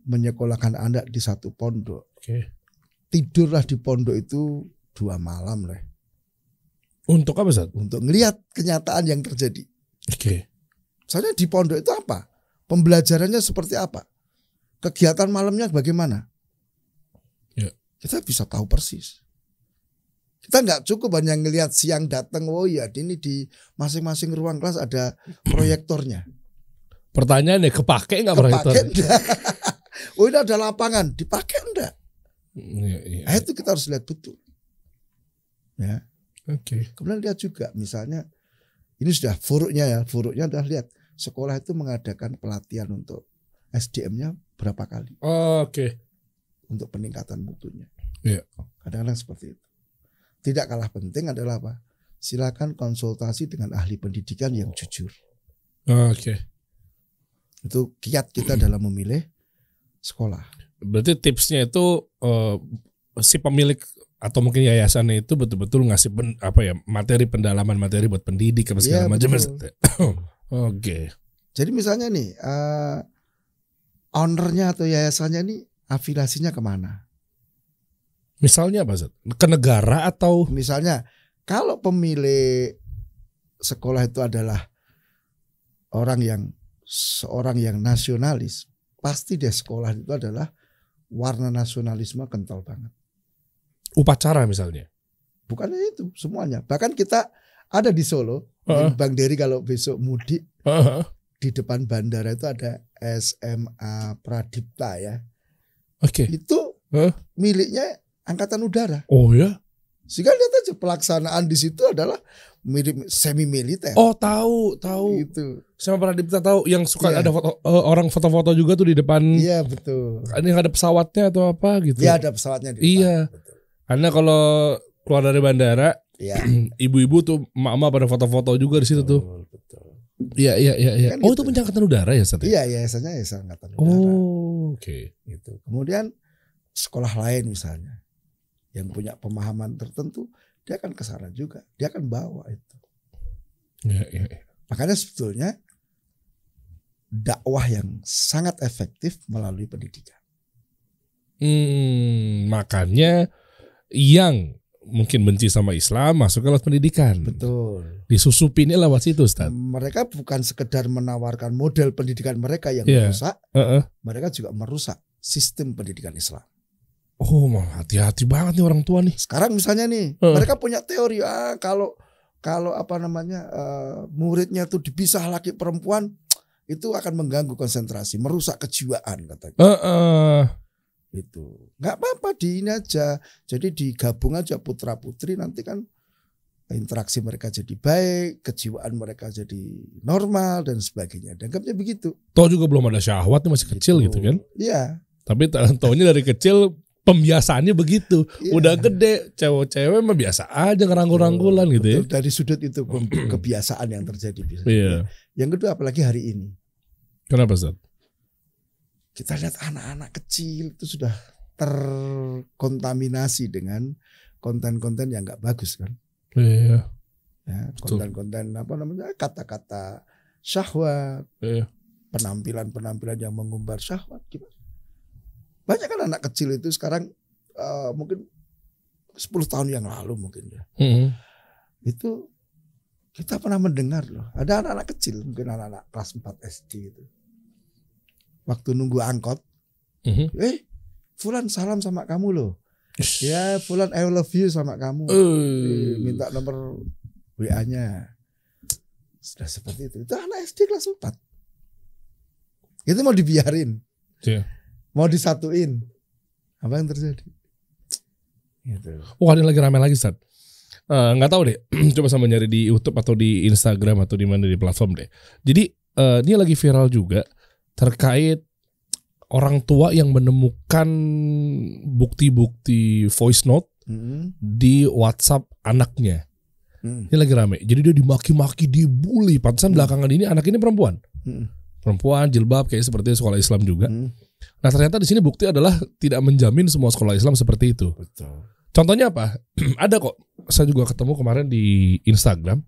S1: menyekolahkan anak di satu pondok, tidurlah di pondok itu 2 malam lah.
S3: Untuk apa, Ustaz?
S1: Untuk ngelihat kenyataan yang terjadi. Soalnya di pondok itu apa? Pembelajarannya seperti apa? Kegiatan malamnya bagaimana?
S3: Ya.
S1: Kita bisa tahu persis. Kita nggak cukup hanya ngelihat siang datang, oh ya ini di masing-masing ruang kelas ada proyektornya.
S3: Pertanyaannya kepake nggak proyektor?
S1: Oh ini ada lapangan, dipakai enggak?
S3: Ya.
S1: Nah, itu kita harus lihat betul. Ya.
S3: Oke.
S1: Kemudian lihat juga misalnya ini sudah furuknya adalah lihat sekolah itu mengadakan pelatihan untuk SDM-nya berapa kali.
S3: Oke.
S1: Untuk peningkatan mutunya.
S3: Iya.
S1: Kadang-kadang seperti itu. Tidak kalah penting adalah apa? Silakan konsultasi dengan ahli pendidikan yang jujur.
S3: Oke.
S1: Itu kiat kita dalam memilih sekolah.
S3: Berarti tipsnya itu si pemilik atau mungkin yayasannya itu betul-betul ngasih materi pendalaman materi buat pendidik apa segala macam. Oke.
S1: Jadi misalnya nih ownernya atau yayasannya nih afiliasinya kemana?
S3: Misalnya apa, Zat? Ke negara atau?
S1: Misalnya kalau pemilik sekolah itu adalah seorang yang nasionalis, pasti di sekolah itu adalah warna nasionalisme kental banget.
S3: Upacara misalnya?
S1: Bukan itu semuanya. Bahkan kita ada di Solo, Bang Dery kalau besok mudik, di depan bandara itu ada SMA Pradipta ya.
S3: Oke.
S1: Itu miliknya Angkatan Udara.
S3: Oh ya?
S1: Sehingga lihat aja pelaksanaan di situ adalah mirip semi militer.
S3: Oh tahu.
S1: Itu.
S3: Sama Pradipta tahu yang suka ada foto, orang foto-foto juga tuh di depan.
S1: Iya betul.
S3: Ini ada pesawatnya atau apa gitu?
S1: Iya ada pesawatnya di depan.
S3: Iya. Betul. Karena kalau keluar dari bandara, ibu-ibu tuh emak-emak pada foto-foto juga di situ tuh. Betul. Iya. Kan itu
S1: gitu.
S3: punya Angkatan Udara ya, Sat?
S1: Iya, yayasannya Angkatan Udara.
S3: Oh, oke.
S1: Gitu. Kemudian sekolah lain misalnya yang punya pemahaman tertentu, dia akan ke sana juga. Dia akan bawa itu.
S3: Iya.
S1: Makanya sebetulnya dakwah yang sangat efektif melalui pendidikan.
S3: Makanya yang mungkin benci sama Islam masuk ke lewat pendidikan.
S1: Betul.
S3: Disusupinnya lewat situ, Ustaz.
S1: Mereka bukan sekedar menawarkan model pendidikan mereka yang merusak, mereka juga merusak sistem pendidikan Islam.
S3: Oh, hati-hati banget nih orang tua nih.
S1: Sekarang misalnya nih, mereka punya teori kalau muridnya tuh dipisah laki perempuan itu akan mengganggu konsentrasi, merusak kejiwaan katanya. Itu nggak apa-apa di ini aja, jadi digabung aja putra putri, nanti kan interaksi mereka jadi baik, kejiwaan mereka jadi normal dan sebagainya. Dianggapnya begitu.
S3: Toh juga belum ada syahwat, masih kecil gitu kan?
S1: Iya.
S3: Tapi taunya dari kecil pembiasaannya begitu. Udah gede, cewek-cewek mah biasa aja ngerangkul-rangkulan gitu ya.
S1: Dari sudut itu kebiasaan yang terjadi biasanya.
S3: Iya.
S1: Yang kedua apalagi hari ini.
S3: Kenapa, Ustaz?
S1: Kita lihat anak-anak kecil itu sudah terkontaminasi dengan konten-konten yang nggak bagus kan.
S3: Iya.
S1: Ya, konten-konten kata-kata syahwat, penampilan-penampilan yang mengumbar syahwat. Gimana? Banyak kan anak kecil itu sekarang mungkin 10 tahun yang lalu mungkin ya. Itu kita pernah mendengar loh. Ada anak-anak kecil, mungkin anak-anak kelas 4 SD itu. Waktu nunggu angkot, Fulan salam sama kamu loh. Ya, Fulan I love you sama kamu. Minta nomor WA-nya. Sudah seperti itu. Itu anak SD kelas 4. Itu mau dibiarin.
S3: Yeah.
S1: Mau disatuin. Apa yang terjadi? Gitu.
S3: Wah, ini lagi rame lagi, Ustaz. Nggak tahu deh. Coba sama nyari di YouTube atau di Instagram atau di mana di platform deh. Jadi ini lagi viral juga terkait orang tua yang menemukan bukti-bukti voice note di WhatsApp anaknya. Ini lagi rame. Jadi dia dimaki-maki, dibully. Pantesan belakangan ini anak ini perempuan. Perempuan, jilbab, kayak seperti sekolah Islam juga. Nah, ternyata di sini bukti adalah tidak menjamin semua sekolah Islam seperti itu. Betul. Contohnya apa? Ada kok. Saya juga ketemu kemarin di Instagram.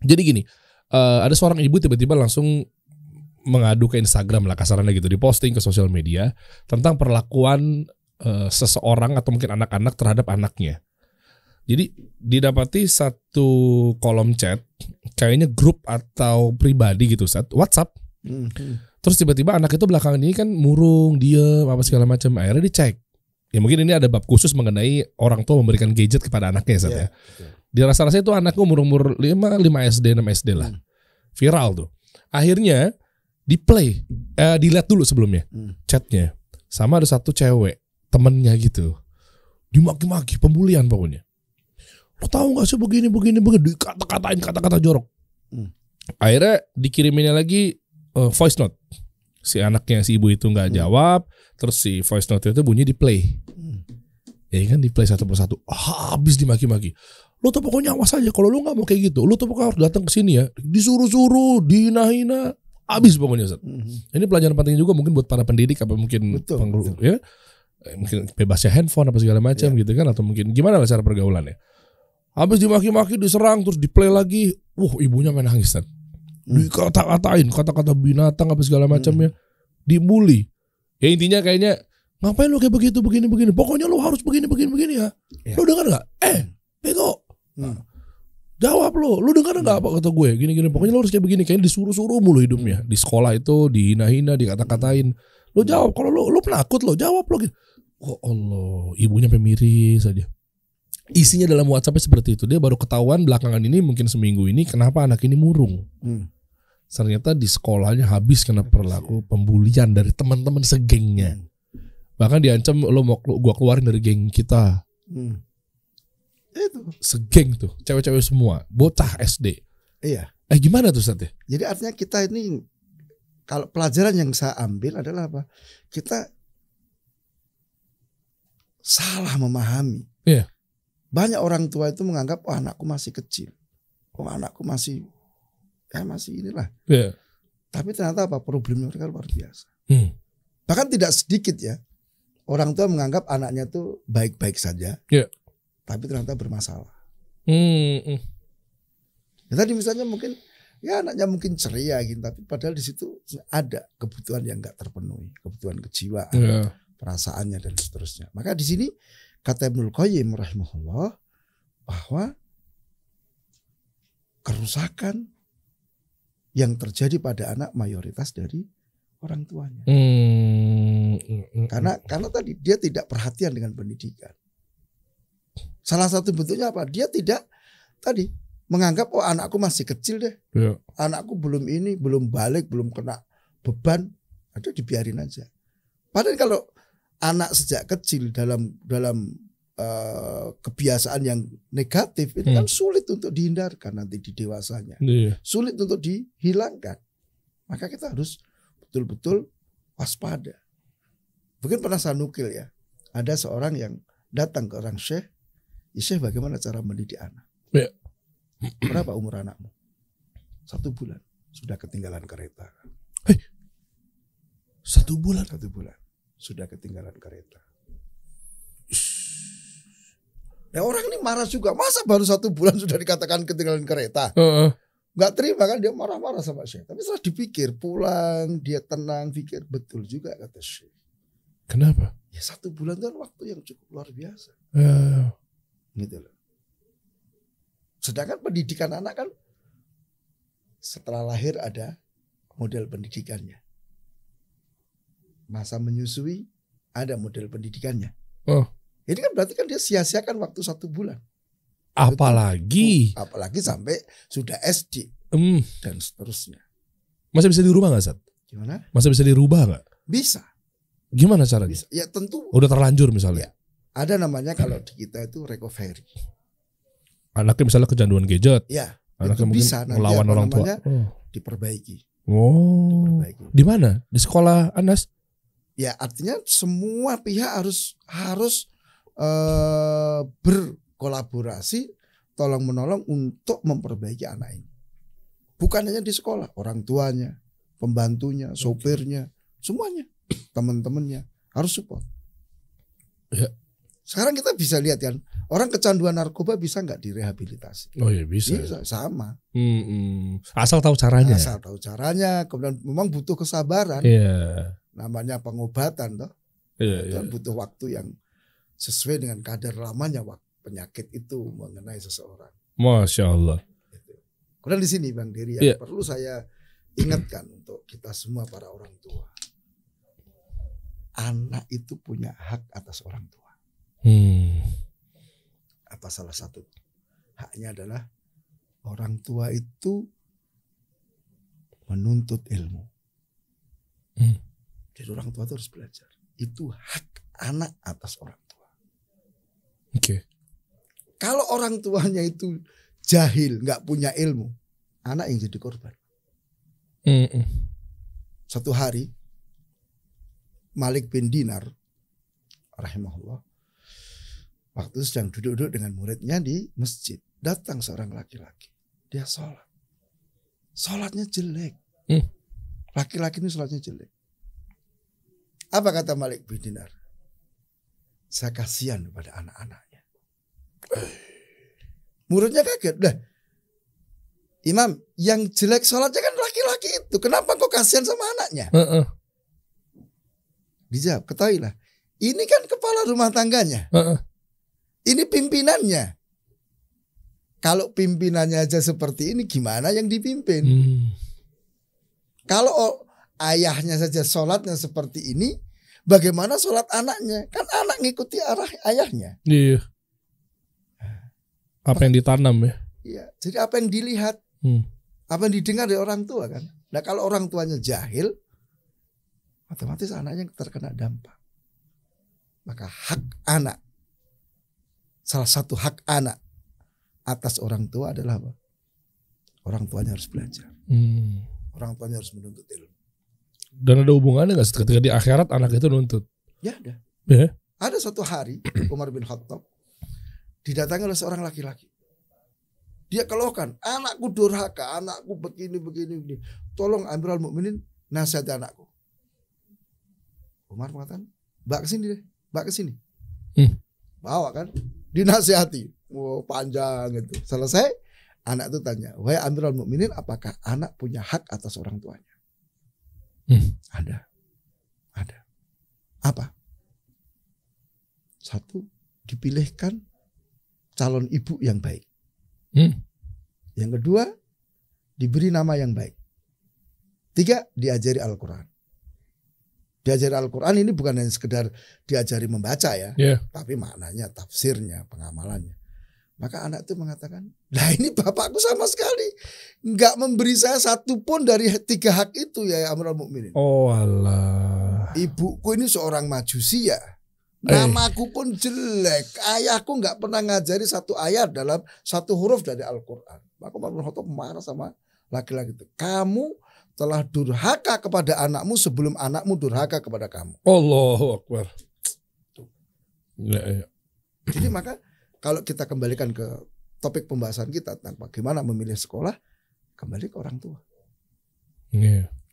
S3: Jadi gini, ada seorang ibu tiba-tiba langsung mengadu ke Instagram lah kasarannya gitu, diposting ke sosial media tentang perlakuan seseorang atau mungkin anak-anak terhadap anaknya. Jadi didapati satu kolom chat, kayaknya grup atau pribadi gitu, WhatsApp. Terus tiba-tiba anak itu belakangan ini kan murung, diem, apa segala macam. Akhirnya dicek. Ya mungkin ini ada bab khusus mengenai orang tua memberikan gadget kepada anaknya ya. Dirasa-rasa itu anaknya umur 5 SD, 6 SD lah. Viral tuh. Akhirnya di-play, dilihat dulu sebelumnya chatnya. Sama ada satu cewek, temennya gitu. Dimaki-maki, pembulian pokoknya. Lo tahu gak sih begini, dikata-katain kata-kata jorok. Akhirnya dikiriminnya lagi voice note. Si anaknya, si ibu itu gak jawab. Terus si voice note itu bunyi di-play. Ya kan di-play satu persatu. Habis dimaki-maki. Lo tuh pokoknya awas aja. Kalau lo gak mau kayak gitu, lo tuh pokoknya harus datang ke sini ya. Disuruh-suruh, dihina-hina. Habis pokoknya. Ini pelajaran penting juga mungkin buat para pendidik. Apa mungkin ya, mungkin bebasnya handphone apa segala macam gitu kan. Atau mungkin gimana lah cara pergaulannya. Habis dimaki-maki, diserang, terus di-play lagi. Ibunya main nangis. Dikata-katain, kata-kata binatang apa segala macamnya, dibully. Ya intinya kayaknya ngapain lo kayak begitu, begini. Pokoknya lo harus begini ya. Lo dengar nggak? Bego. Jawab lo dengar nggak apa kata gue? Gini. Pokoknya lo harus kayak begini. Kayaknya disuruh-suruh mulu hidupnya. Di sekolah itu dihina-hina, dikata-katain. Lo jawab. Kalau lo penakut lo jawab lo. Oh Allah, ibunya pemiris saja. Isinya dalam WhatsApp seperti itu. Dia baru ketahuan belakangan ini mungkin seminggu ini kenapa anak ini murung. Ternyata di sekolahnya habis kena perlaku pembulian dari teman-teman segengnya. Bahkan diancam lo mau gua keluarin dari geng kita.
S1: Itu
S3: segeng tuh, cewek-cewek semua, bocah SD.
S1: Iya.
S3: Gimana tuh Ustaz ya?
S1: Jadi artinya kita ini kalau pelajaran yang saya ambil adalah apa? Kita salah memahami.
S3: Iya.
S1: Banyak orang tua itu menganggap anakku masih kecil. Anakku masih inilah.
S3: Yeah.
S1: Tapi ternyata apa? Problemnya mereka luar biasa. Bahkan tidak sedikit ya. Orang tua menganggap anaknya tuh baik-baik saja.
S3: Yeah.
S1: Tapi ternyata bermasalah. Ya, tadi misalnya mungkin ya anaknya mungkin ceria gitu, tapi padahal di situ ada kebutuhan yang enggak terpenuhi, kebutuhan kejiwaan, perasaannya dan seterusnya. Maka di sini kata Ibnul Qayyim rahimahullah bahwa kerusakan yang terjadi pada anak mayoritas dari orang tuanya. Karena tadi dia tidak perhatian dengan pendidikan. Salah satu bentuknya apa? Dia tidak tadi menganggap anakku masih kecil deh. Yeah. Anakku belum balik, belum kena beban, ada dibiarin aja. Padahal kalau anak sejak kecil dalam kebiasaan yang negatif itu kan sulit untuk dihindarkan nanti di dewasanya. Sulit untuk dihilangkan. Maka kita harus betul-betul waspada. Mungkin pernah saya nukil ya. ada seorang yang datang ke orang syekh, ya syekh bagaimana cara mendidik anak?
S3: Ya.
S1: Berapa umur anakmu? 1 bulan. Sudah ketinggalan kereta.
S3: 1 bulan?
S1: 1 bulan. Sudah ketinggalan kereta. Ya orang ini marah juga. Masa baru 1 bulan sudah dikatakan ketinggalan kereta? Gak terima kan, dia marah-marah sama syekh. Tapi setelah dipikir, pulang, dia tenang, pikir betul juga kata syekh.
S3: Kenapa?
S1: Ya 1 bulan itu waktu yang cukup luar biasa. Gitu loh. Sedangkan pendidikan anak kan setelah lahir ada model pendidikannya. Masa menyusui ada model pendidikannya. Ini kan berarti kan dia sia-siakan waktu 1 bulan.
S3: Apalagi
S1: sampai sudah SD dan seterusnya.
S3: Masih bisa dirubah gak, Sat?
S1: Gimana?
S3: Masih bisa dirubah gak?
S1: Bisa.
S3: Gimana caranya?
S1: Bisa. Ya tentu.
S3: Udah terlanjur misalnya.
S1: Ya, ada namanya kalau di kita itu recovery.
S3: Anaknya misalnya kecanduan gadget.
S1: Ya.
S3: Anaknya
S1: itu bisa
S3: melawan orang tua.
S1: Diperbaiki.
S3: Diperbaiki. Di mana? Di sekolah Anas?
S1: Ya artinya semua pihak harus berkolaborasi, tolong menolong untuk memperbaiki anak ini. Bukan hanya di sekolah, orang tuanya, pembantunya, sopirnya, semuanya, teman-temannya harus support.
S3: Ya.
S1: Sekarang kita bisa lihat kan, orang kecanduan narkoba bisa nggak direhabilitasi?
S3: Oh ya bisa.
S1: Sama.
S3: Asal tahu caranya.
S1: Asal tahu caranya. Kemudian memang butuh kesabaran.
S3: Iya.
S1: Namanya pengobatan toh.
S3: Iya.
S1: Butuh waktu yang sesuai dengan kadar lamanya penyakit itu mengenai seseorang.
S3: Masya Allah.
S1: Kemudian di sini Bang Dery yang perlu saya ingatkan untuk kita semua para orang tua. Anak itu punya hak atas orang tua. Apa salah satu haknya adalah orang tua itu menuntut ilmu. Jadi orang tua itu harus belajar. Itu hak anak atas orang tua.
S3: Oke.
S1: Kalau orang tuanya itu jahil, nggak punya ilmu, anak yang jadi korban. Satu hari Malik bin Dinar rahimahullah waktu sedang duduk-duduk dengan muridnya di masjid, datang seorang laki-laki. Dia sholat. Sholatnya jelek. Laki-laki ini sholatnya jelek. Apa kata Malik bin Dinar? Saya kasihan kepada anak-anaknya. Muridnya kaget. Dah, Imam, yang jelek sholatnya kan laki-laki itu. Kenapa kok kasihan sama anaknya? Dijawab, ketahuilah. Ini kan kepala rumah tangganya. Ini pimpinannya. Kalau pimpinannya aja seperti ini, gimana yang dipimpin? Kalau ayahnya saja sholatnya seperti ini, bagaimana sholat anaknya? Kan anak ngikuti arah ayahnya.
S3: Iya. Apa yang ditanam ya?
S1: Iya. Jadi apa yang dilihat, apa yang didengar dari orang tua kan? Nah kalau orang tuanya jahil, otomatis anaknya terkena dampak. Maka hak anak, salah satu hak anak atas orang tua adalah apa? Orang tuanya harus belajar. Orang tuanya harus menuntut ilmu.
S3: Dan ada hubungannya nggak ketika di akhirat anak itu nuntut?
S1: Ya ada.
S3: Ya.
S1: Ada suatu hari Umar bin Khattab didatangi oleh seorang laki-laki. Dia keluhkan, anakku durhaka, anakku begini. Tolong Amirul Mukminin nasihati anakku. Umar mengatakan, bawa kesini deh, bawa kesini. Bawa kan, dinasihati. Wow, panjang gitu. Selesai, anak itu tanya, wahai Amirul Mukminin, apakah anak punya hak atas orang tuanya? Ada. Apa? Satu, dipilihkan calon ibu yang baik. Yang kedua, diberi nama yang baik. 3, diajari Al-Quran. Diajari Al-Quran ini bukan hanya sekedar diajari membaca ya, tapi maknanya, tafsirnya, pengamalannya. Maka anak itu mengatakan, lah ini bapakku sama sekali nggak memberi saya satu pun dari 3 hak itu ya Amirul Mukminin.
S3: Oh Allah.
S1: Ibuku ini seorang majusi ya. Namaku pun jelek. Ayahku nggak pernah ngajari satu ayat dalam satu huruf dari Al-Quran. Maka Umar bin Khattab marah sama laki-laki itu. Kamu telah durhaka kepada anakmu sebelum anakmu durhaka kepada kamu.
S3: Allahu Akbar.
S1: Jadi maka kalau kita kembalikan ke topik pembahasan kita tentang bagaimana memilih sekolah, kembali ke orang tua.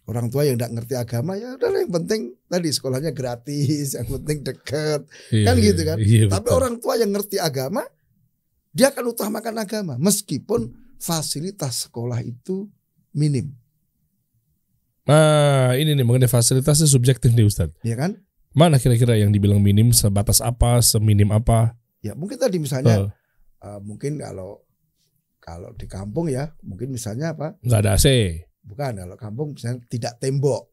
S1: Orang tua yang tidak ngerti agama, ya udah yang penting tadi sekolahnya gratis, yang penting dekat, kan gitu kan. Tapi orang tua yang ngerti agama, dia akan utamakan agama meskipun fasilitas sekolah itu minim.
S3: Nah, ini nih mengenai fasilitasnya subjektif nih Ustadz.
S1: Iya kan?
S3: Mana kira-kira yang dibilang minim, sebatas apa, seminim apa?
S1: Ya mungkin tadi misalnya, mungkin kalau di kampung ya, mungkin misalnya apa?
S3: Nggak ada AC.
S1: Bukan, kalau kampung misalnya tidak tembok.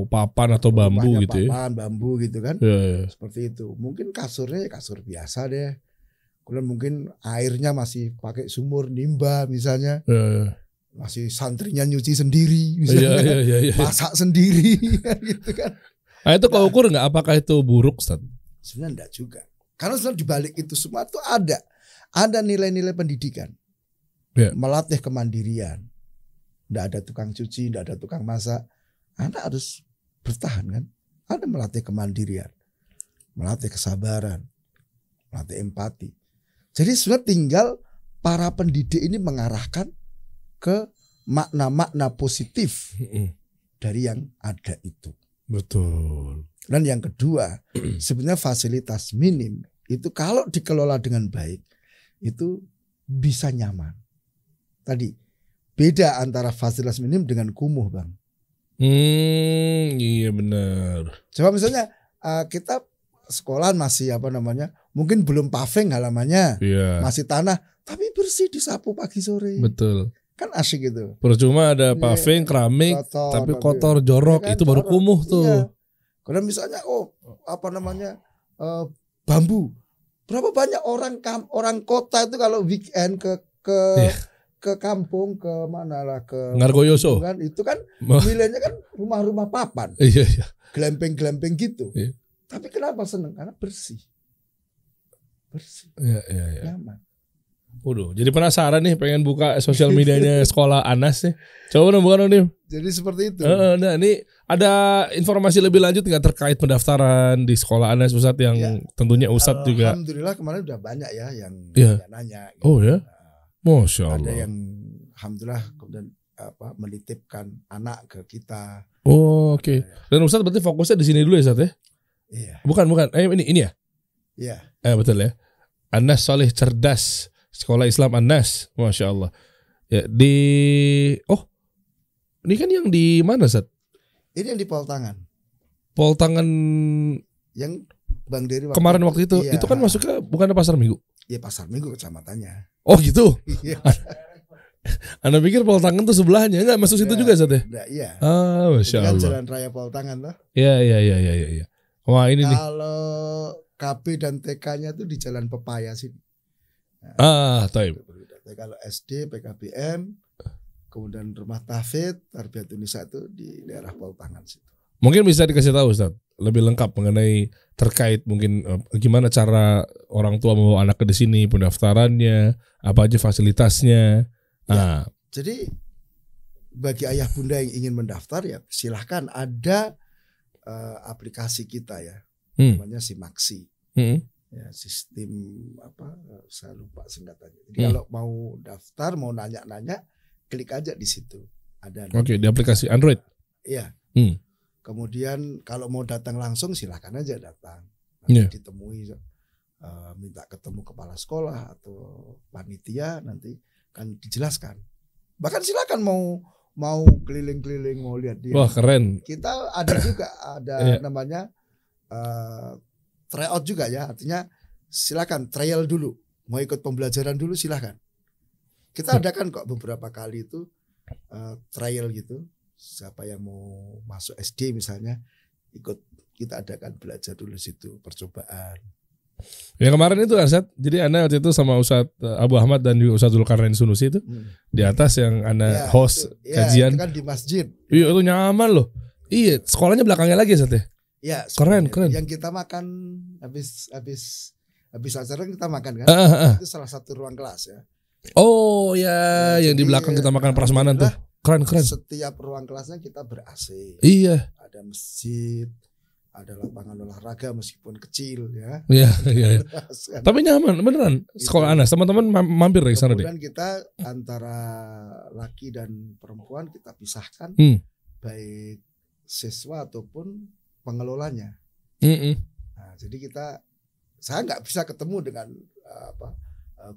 S3: Papan atau bambu gitu
S1: papan, bambu gitu kan. Seperti itu. Mungkin kasurnya ya kasur biasa deh. Kemudian mungkin airnya masih pakai sumur nimba misalnya. Masih santrinya nyuci sendiri misalnya. Masak sendiri gitu kan.
S3: Nah itu kalau ukur nggak apakah itu buruk Ustaz?
S1: Sebenarnya enggak juga. Karena sebenarnya dibalik itu semua itu ada nilai-nilai pendidikan. Melatih kemandirian. Enggak ada tukang cuci, enggak ada tukang masak. Anda harus bertahan kan. Ada melatih kemandirian. Melatih kesabaran. Melatih empati. Jadi sebenarnya tinggal para pendidik ini mengarahkan ke makna-makna positif dari yang ada itu.
S3: Betul.
S1: Dan yang kedua, sebenarnya fasilitas minim itu kalau dikelola dengan baik itu bisa nyaman. Tadi beda antara fasilitas minim dengan kumuh, Bang.
S3: Iya benar.
S1: Coba misalnya kita sekolahan masih mungkin belum paving halamannya, masih tanah, tapi bersih disapu pagi sore.
S3: Betul.
S1: Kan asik gitu.
S3: Percuma ada paving, keramik, tapi kotor, jorok, ya kan, itu baru kumuh tuh. Iya.
S1: Kalau misalnya bambu. Berapa banyak orang kota itu kalau weekend ke kampung, ke mana lah, ke
S3: Ngargoyoso
S1: kan, itu kan milihnya kan rumah-rumah papan.
S3: Iya.
S1: Glempeng-glempeng gitu.
S3: Iya.
S1: Tapi kenapa seneng? Karena bersih.
S3: Iya.
S1: Nyaman.
S3: Waduh, jadi penasaran nih pengen buka sosial medianya sekolah Anas nih. Coba dong bukan nih.
S1: Jadi seperti itu.
S3: Nah, ini ada informasi lebih lanjut nggak terkait pendaftaran di sekolah Anas Ustadz yang tentunya Ustadz juga.
S1: Alhamdulillah kemarin udah banyak ya yang nanya. Gitu.
S3: Oh ya, Masya Allah.
S1: Ada yang alhamdulillah kemudian menitipkan anak ke kita.
S3: Oh oke. Dan Ustadz berarti fokusnya di sini dulu ya Ustadz ya?
S1: Iya.
S3: Bukan. Ini ya?
S1: Iya.
S3: Betul ya. Anas Soleh Cerdas. Sekolah Islam Anas, Masya Allah. Ya, ini kan yang di mana Zat?
S1: Ini yang di Poltangan.
S3: Poltangan
S1: yang Bang Dery
S3: kemarin waktu itu, itu kan masuknya bukan Pasar Minggu?
S1: Iya Pasar Minggu kecamatannya.
S3: Oh gitu?
S1: Iya.
S3: Anda pikir Poltangan tuh sebelahnya, enggak masuk situ juga Zat ya?
S1: Iya.
S3: Masya Allah.
S1: Kan Jalan Raya Poltangan loh.
S3: Iya. Wah ini nih.
S1: Kalau KB dan TK-nya tuh di Jalan Pepaya sini.
S3: Taib.
S1: Kalau SD, PKBM, kemudian rumah tahfidz, Tarbiyatun Nisa itu di daerah Poltangan situ.
S3: Mungkin bisa dikasih tahu Ustaz lebih lengkap mengenai terkait mungkin gimana cara orang tua membawa anak ke sini, pendaftarannya, apa aja fasilitasnya.
S1: Jadi bagi ayah bunda yang ingin mendaftar ya silahkan, ada aplikasi kita ya, namanya Simaksi. Ya, sistem saya lupa singkatannya. Jadi kalau mau daftar, mau nanya-nanya, klik aja di situ. Ada.
S3: Oke, di aplikasi Android.
S1: Iya. Kemudian kalau mau datang langsung silakan aja datang. Nanti ditemui, minta ketemu kepala sekolah atau panitia, nanti kan dijelaskan. Bahkan silakan mau keliling-keliling, mau lihat dia.
S3: Wah keren.
S1: Kita ada juga namanya tryout juga ya, artinya silakan trial dulu, mau ikut pembelajaran dulu silakan. Kita adakan kok beberapa kali itu trial gitu, siapa yang mau masuk SD misalnya ikut, kita adakan belajar dulu situ, percobaan.
S3: Ya kemarin itu Ustadz, jadi Anda waktu itu sama Ustadz Abu Ahmad dan juga Ustadz Zulkarnain Sunusi itu di atas yang Anda host kajian.
S1: Itu kan di masjid.
S3: Iya itu nyaman loh. Iya sekolahnya belakangnya lagi Ustadz ya.
S1: Ya,
S3: keren.
S1: Yang kita makan habis acara kita makan kan. Itu salah satu ruang kelas ya.
S3: Oh ya, yang di belakang kita makan prasmanan tuh. Keren.
S1: Setiap ruang kelasnya kita ber-AC.
S3: Iya.
S1: Ada masjid, ada lapangan olahraga meskipun kecil ya.
S3: Iya, iya. Tapi nyaman beneran. Sekolah Anas, teman-teman mampir di sana deh.
S1: Kemudian kita antara laki dan perempuan kita pisahkan, baik siswa ataupun pengelolanya. Nah, jadi saya nggak bisa ketemu dengan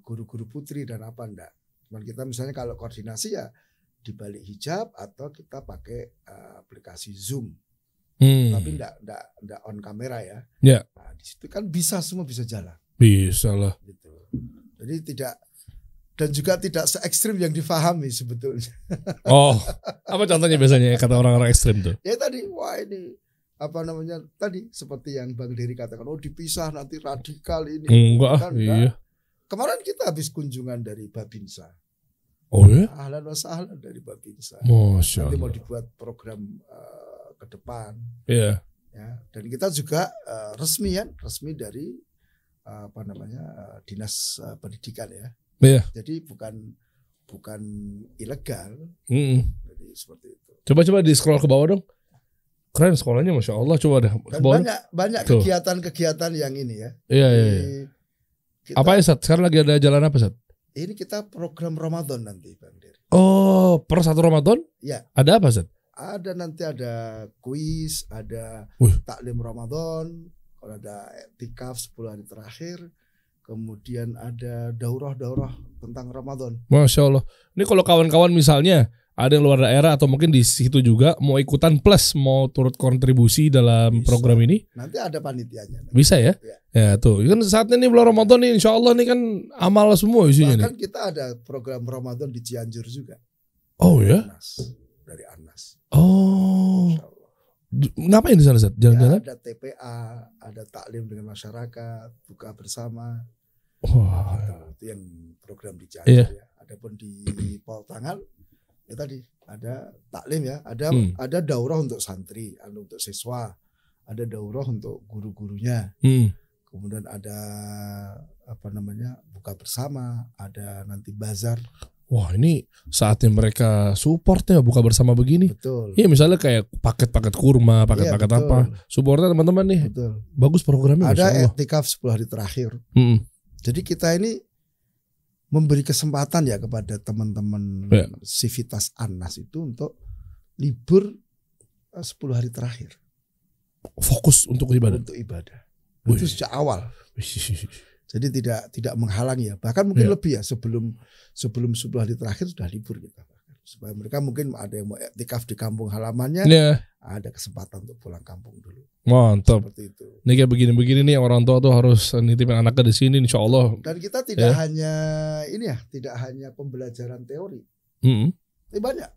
S1: guru-guru putri dan apa enggak. Cuman kita misalnya kalau koordinasi ya di balik hijab atau kita pakai aplikasi Zoom. Tapi enggak on kamera ya.
S3: Ya.
S1: Nah, di situ kan semua bisa jalan.
S3: Bisa lah.
S1: Gitu. Jadi dan juga tidak se ekstrim yang difahami sebetulnya.
S3: Oh, apa contohnya biasanya kata orang-orang ekstrim tuh?
S1: Ya tadi, ini tadi seperti yang Bang Dery katakan, dipisah nanti radikal ini.
S3: Enggak, iya.
S1: Kemarin kita habis kunjungan dari Babinsa.
S3: Oh ya?
S1: Ahlan wa sahlan dari Babinsa.
S3: Masya Allah.
S1: Nanti mau dibuat program ke depan.
S3: Iya.
S1: Ya, dan kita juga resmi dari dinas pendidikan ya.
S3: Iya.
S1: Jadi bukan ilegal. Jadi seperti itu.
S3: Coba di scroll ke bawah dong. Keren sekolahnya, Masya Allah. Coba deh.
S1: Dan banyak kegiatan-kegiatan yang ini ya.
S3: Iya. Apa ya Sat? Sekarang lagi ada jalan apa Sat?
S1: Ini kita program Ramadan nanti Bang Dery.
S3: Oh, per 1 Ramadan?
S1: Ya.
S3: Ada apa Sat?
S1: Nanti ada kuis, ada taklim Ramadan, kalau ada i'tikaf 10 hari terakhir, kemudian ada daurah-daurah tentang Ramadan.
S3: Masya Allah. Ini kalau kawan-kawan misalnya ada yang luar daerah atau mungkin di situ juga mau ikutan plus mau turut kontribusi dalam program ini,
S1: nanti ada panitianya.
S3: Bisa ya? Ya tuh, kan saatnya nih bulan Ramadan nih, insya Allah nih kan amal semua isinya.
S1: Bahkan kita ada program Ramadan di Cianjur juga.
S3: Oh ya?
S1: Dari Anas.
S3: Oh, ngapain di sana Sat? Jalan-jalan?
S1: Ya, ada TPA, ada taklim dengan masyarakat, buka bersama.
S3: Wah,
S1: itu yang program di Cianjur ya. Adapun di Pol Tangal, ya tadi ada taklim ya, ada daurah untuk santri, untuk siswa, ada daurah untuk guru-gurunya. Kemudian ada buka bersama, ada nanti bazar.
S3: Wah, ini saatnya mereka support ya buka bersama begini.
S1: Betul.
S3: Iya, misalnya kayak paket-paket kurma, paket-paket apa. Supportnya teman-teman nih.
S1: Betul.
S3: Bagus programnya.
S1: Ada i'tikaf 10 hari terakhir. Jadi kita ini memberi kesempatan ya kepada teman-teman Sivitas Anas itu untuk libur 10 hari terakhir.
S3: Fokus untuk ibadah.
S1: Untuk ibadah. Itu sejak awal. Jadi tidak menghalangi ya. Bahkan mungkin lebih ya, sebelum 10 hari terakhir sudah libur kita. Supaya mereka mungkin ada yang mau i'tikaf di kampung halamannya, ada kesempatan untuk pulang kampung dulu.
S3: Mantap.
S1: Seperti itu.
S3: Ini kayak begini-begini nih orang tua tuh harus nitipin anaknya di sini, insya Allah.
S1: Dan kita tidak hanya pembelajaran teori.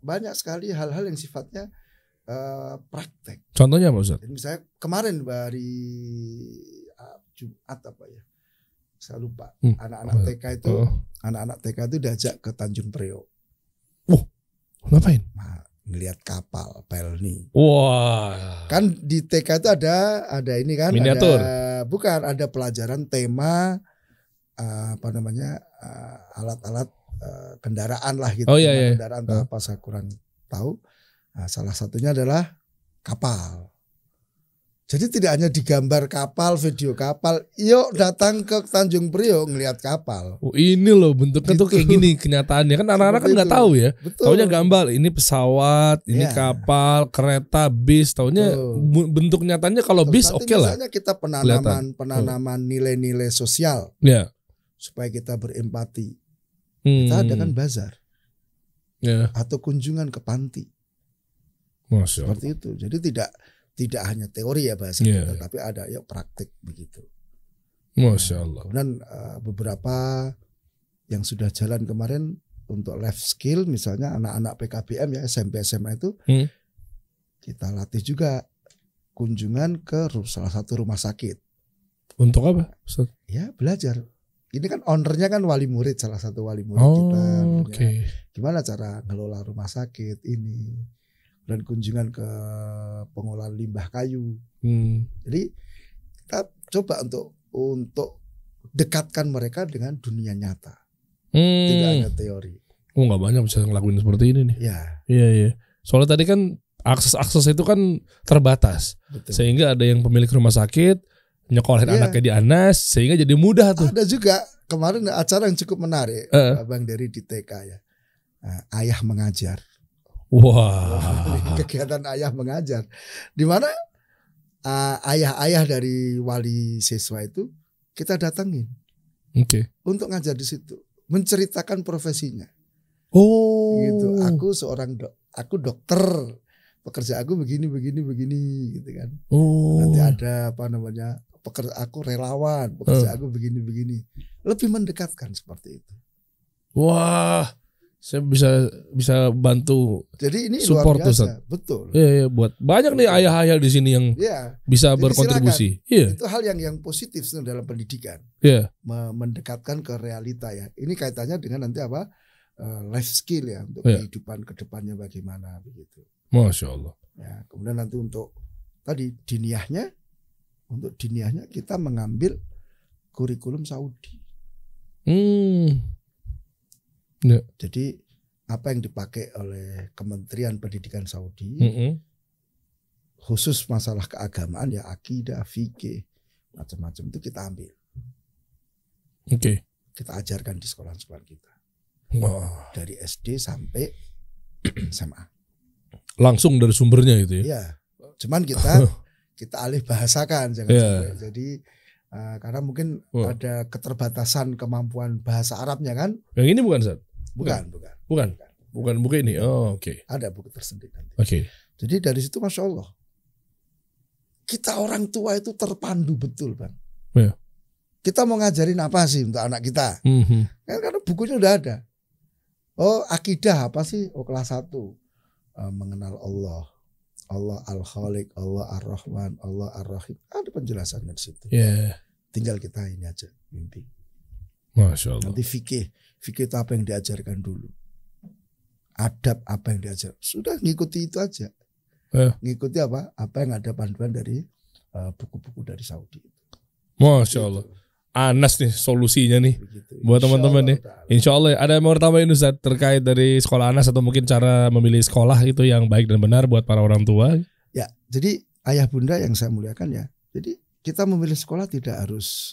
S1: Banyak sekali hal-hal yang sifatnya praktek.
S3: Contohnya apa Ustaz?
S1: Misalnya kemarin hari Jumat saya lupa. Anak-anak TK itu diajak ke Tanjung Priok.
S3: Ngapain?
S1: Ngelihat kapal Pelni.
S3: Wah.
S1: Kan di TK itu ada ini kan,
S3: miniatur.
S1: Ada pelajaran tema alat-alat kendaraan lah gitu. Kendaraan atau apa saya kurang tahu. Nah, salah satunya adalah kapal. Jadi tidak hanya digambar kapal, video kapal, yuk datang ke Tanjung Priok ngelihat kapal.
S3: Ini loh bentuknya tuh kayak gini kenyataannya kan anak-anak kan nggak tahu ya. Taunya gambar, ini pesawat, ini kapal, kereta, bis. Taunya bentuk nyatanya kalau bis oke lah.
S1: Misalnya kita penanaman nilai-nilai sosial, supaya kita berempati. Kita adakan bazar, atau kunjungan ke panti. Seperti itu. Jadi tidak hanya teori ya bahasa kita, tapi ada praktik begitu.
S3: Masya Allah.
S1: Kemudian beberapa yang sudah jalan kemarin untuk life skill, misalnya anak-anak PKBM ya SMP SMA itu kita latih juga kunjungan ke salah satu rumah sakit.
S3: Untuk apa? Ustaz?
S1: Ya belajar. Ini kan ownernya kan wali murid, salah satu wali murid kita.
S3: Okay.
S1: Gimana cara ngelola rumah sakit ini? Dan kunjungan ke pengolahan limbah kayu. Jadi kita coba untuk dekatkan mereka dengan dunia nyata, tidak hanya teori.
S3: Nggak banyak bisa ngelakuin seperti ini nih. Iya. Soalnya tadi kan akses itu kan terbatas.
S1: Betul.
S3: Sehingga ada yang pemilik rumah sakit nyekolahin anaknya di Anas sehingga jadi mudah tuh.
S1: Ada juga kemarin acara yang cukup menarik, Bang Dery di TK ya. Ayah mengajar.
S3: Wah.
S1: Kegiatan ayah mengajar. Di mana ayah-ayah dari wali siswa itu kita datangin.
S3: Oke.
S1: Untuk ngajar di situ, menceritakan profesinya.
S3: Oh.
S1: Gitu. Aku dokter. Pekerja aku begini gitu kan.
S3: Oh.
S1: Nanti ada aku relawan, pekerja aku begini. Lebih mendekatkan seperti itu.
S3: Wah, saya bisa bantu.
S1: Jadi ini
S3: support
S1: luar biasa,
S3: tuh,
S1: betul.
S3: Iya, buat banyak nih ayah-ayah di sini yang bisa
S1: jadi
S3: berkontribusi.
S1: Iya. Itu hal yang positif dalam pendidikan.
S3: Iya.
S1: Mendekatkan ke realita ya. Ini kaitannya dengan nanti life skill ya untuk kehidupan kedepannya bagaimana begitu.
S3: Masya Allah.
S1: Ya, kemudian nanti untuk tadi diniyahnya kita mengambil kurikulum Saudi.
S3: Ya.
S1: Jadi apa yang dipakai oleh Kementerian Pendidikan Saudi khusus masalah keagamaan ya akidah, fikih, macam-macam itu kita ambil.
S3: Oke.
S1: Kita ajarkan di sekolah-sekolah kita.
S3: Wah.
S1: Dari SD sampai SMA.
S3: Langsung dari sumbernya itu ya.
S1: Iya. Cuman kita alih bahasakan jangan sampai. Jadi karena mungkin ada keterbatasan kemampuan bahasa Arabnya kan.
S3: Yang ini bukan Ustaz? Bukan buku ini. Oh, oke.
S1: Ada buku tersendiri nanti.
S3: Oke.
S1: Jadi dari situ Masya Allah kita orang tua itu terpandu betul Bang.
S3: Ya.
S1: Kita mau ngajarin apa sih untuk anak kita? Karena bukunya udah ada. Oh akidah apa sih? Oh kelas 1 mengenal Allah Al-Khaliq, Allah Ar-Rahman, Allah Ar-Rahim. Ada penjelasannya di situ.
S3: Yeah.
S1: Tinggal kita ini aja mimpi.
S3: Masya Allah.
S1: Nanti fikih itu apa yang diajarkan dulu. Adab apa yang diajar. Sudah ngikuti itu aja. Ngikuti apa yang ada panduan dari buku-buku dari Saudi.
S3: Masya Allah. Anas nih solusinya nih. Begitu. Buat teman-teman nih. Insya Allah ada yang mau tambahin Ustaz terkait dari sekolah Anas atau mungkin cara memilih sekolah itu yang baik dan benar buat para orang tua.
S1: Ya, jadi ayah bunda yang saya muliakan ya. Jadi kita memilih sekolah tidak harus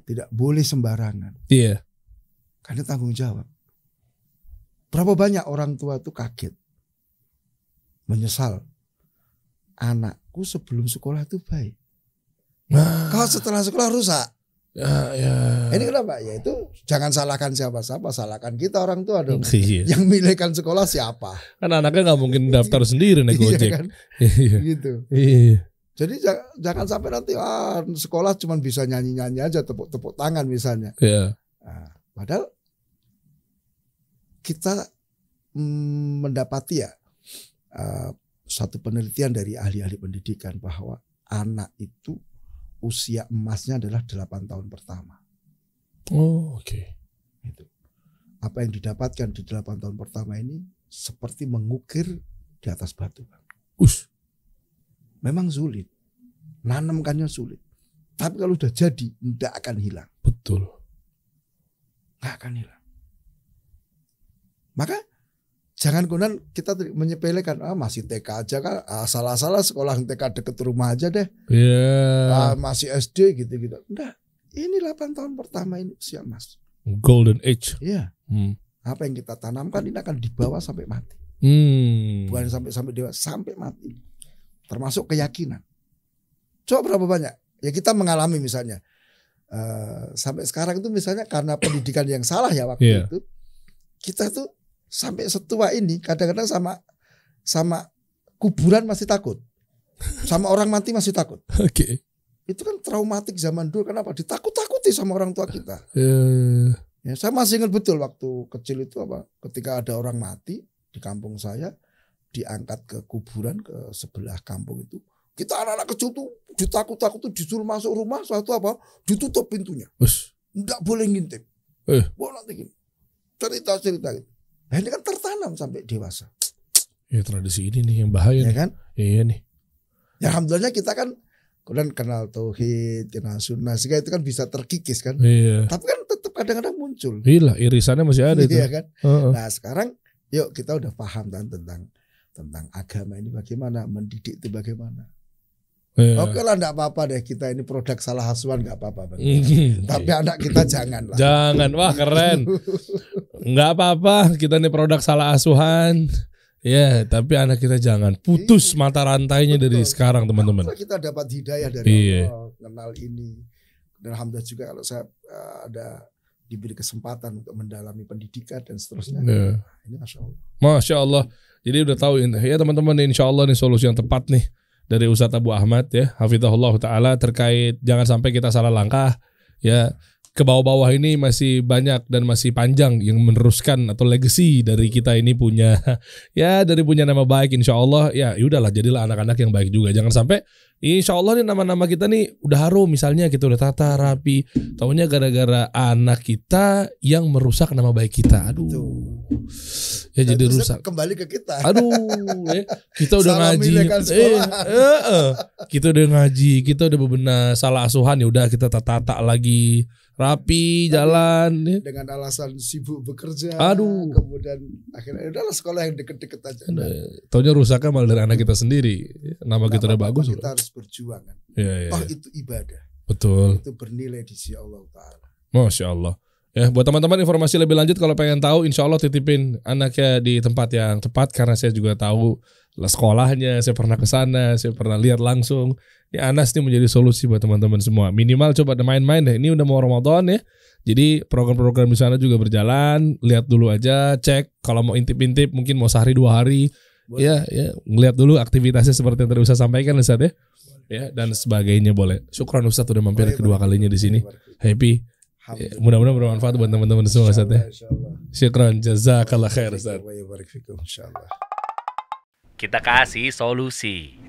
S1: tidak boleh sembarangan.
S3: Iya.
S1: Karena tanggung jawab. Berapa banyak orang tua itu kaget, menyesal. Anakku sebelum sekolah itu baik. Kalau setelah sekolah rusak.
S3: Ya.
S1: Ini kenapa? Ya itu jangan salahkan siapa-siapa, salahkan kita orang tua dong.
S3: Iya.
S1: Yang milihkan sekolah siapa?
S3: Kan anaknya nggak mungkin daftar sendiri naik Gojek.
S1: Kan?
S3: Iya.
S1: Gitu.
S3: Iya.
S1: Jadi jangan sampai nanti sekolah cuma bisa nyanyi-nyanyi aja, tepuk-tepuk tangan misalnya.
S3: Iya.
S1: Padahal kita mendapati satu penelitian dari ahli-ahli pendidikan bahwa anak itu usia emasnya adalah 8 tahun pertama.
S3: Oh, oke.
S1: Itu. Apa yang didapatkan di 8 tahun pertama ini seperti mengukir di atas batu. Memang sulit. Nanamkannya sulit. Tapi kalau udah jadi, tidak akan hilang.
S3: Betul.
S1: Nggak akan hilang. Maka jangan kemudian kita menyepelekan masih TK aja kan, salah-salah sekolah TK deket rumah aja deh.
S3: Iya.
S1: Masih SD gitu-gitu. Enggak. Ini 8 tahun pertama ini usia emas.
S3: Golden age.
S1: Iya. Apa yang kita tanamkan ini akan dibawa sampai mati. Bukan sampai dewasa, sampai mati. Termasuk keyakinan. Coba berapa banyak? Ya kita mengalami misalnya sampai sekarang itu misalnya karena pendidikan yang salah ya waktu itu, kita tuh sampai setua ini kadang-kadang sama kuburan masih takut, sama orang mati masih takut.
S3: Oke.
S1: Itu kan traumatik zaman dulu. Kenapa? Ditakut-takuti sama orang tua kita. Ya, saya masih ingat betul waktu kecil itu ketika ada orang mati di kampung saya, diangkat ke kuburan ke sebelah kampung itu. Kita anak-anak kecil tuh ditakut-takut tuh disuruh masuk rumah, ditutup pintunya. Enggak boleh ngintip. Boleh nanti gini. Cerita-cerita gitu. Nah ini kan tertanam sampai dewasa.
S3: Ya tradisi ini nih yang bahaya
S1: ya
S3: nih.
S1: Kan?
S3: Iya nih.
S1: Ya alhamdulillah kita kan kemudian kenal tauhid, kenal sunnah, sehingga itu kan bisa terkikis kan.
S3: Iya.
S1: Tapi kan tetap kadang-kadang muncul.
S3: Iya, irisannya masih ada itu.
S1: Iya kan. Nah sekarang yuk kita udah paham tentang tentang agama ini bagaimana, mendidik itu bagaimana.
S3: Ya.
S1: Oke lah, enggak apa-apa deh kita ini produk salah asuhan, enggak apa-apa. Tapi anak kita jangan lah.
S3: Jangan, wah keren. Enggak apa-apa, kita ini produk salah asuhan. Ya, tapi anak kita jangan putus mata rantainya dari sekarang, teman-teman.
S1: Kita dapat hidayah dari Allah, kenal ini. Dan alhamdulillah juga kalau saya ada diberi kesempatan untuk mendalami pendidikan dan seterusnya.
S3: Ya.
S1: Ini Masya Allah.
S3: Masya Allah. Jadi udah tahu ya teman-teman, insya Allah ini solusi yang tepat nih dari Ustadz Abu Ahmad ya, hafizahullah ta'ala, terkait jangan sampai kita salah langkah ya. Ke bawah-bawah ini masih banyak dan masih panjang yang meneruskan atau legacy dari kita ini punya ya, dari punya nama baik insya Allah ya. Udahlah, jadilah anak-anak yang baik juga. Jangan sampai insya Allah nih nama-nama kita nih udah harum, misalnya kita udah tata rapi, taunya gara-gara anak kita yang merusak nama baik kita. Aduh. Ya dan jadi rusak.
S1: Kembali ke kita.
S3: Aduh, kita udah ngaji. Kita udah ngaji, kita udah bebenah salah asuhan, ya udah kita tata lagi. Rapi, jalan
S1: dengan alasan sibuk bekerja.
S3: Aduh.
S1: Kemudian akhirnya udahlah sekolah yang deket-deket aja.
S3: Taunya rusaknya malah dari anak kita sendiri. Nama kita udah bagus.
S1: Kita harus berjuang kan.
S3: Ya.
S1: Itu ibadah.
S3: Betul.
S1: Itu bernilai di sisi Allah Ta'ala.
S3: Masya Allah. Ya, buat teman-teman informasi lebih lanjut kalau pengen tahu, insya Allah titipin anaknya di tempat yang tepat, karena saya juga tahu sekolahnya, saya pernah ke sana, saya pernah lihat langsung. Ini Anas nih menjadi solusi buat teman-teman semua. Minimal coba main-main deh. Ini udah mau Ramadan ya. Jadi program-program di sana juga berjalan. Lihat dulu aja, cek. Kalau mau intip-intip mungkin mau sehari 2 hari. Boleh. Ya, ngeliat dulu aktivitasnya seperti yang tadi Ustaz sampaikan Ustaz ya. Ya, dan sebagainya boleh. Syukran Ustaz udah mampir kedua kalinya di sini. Happy. Ya, mudah-mudahan bermanfaat buat teman-teman semua Ustaz ya. Syukran, jazakallah khair Ustaz.
S2: Kita kasih solusi.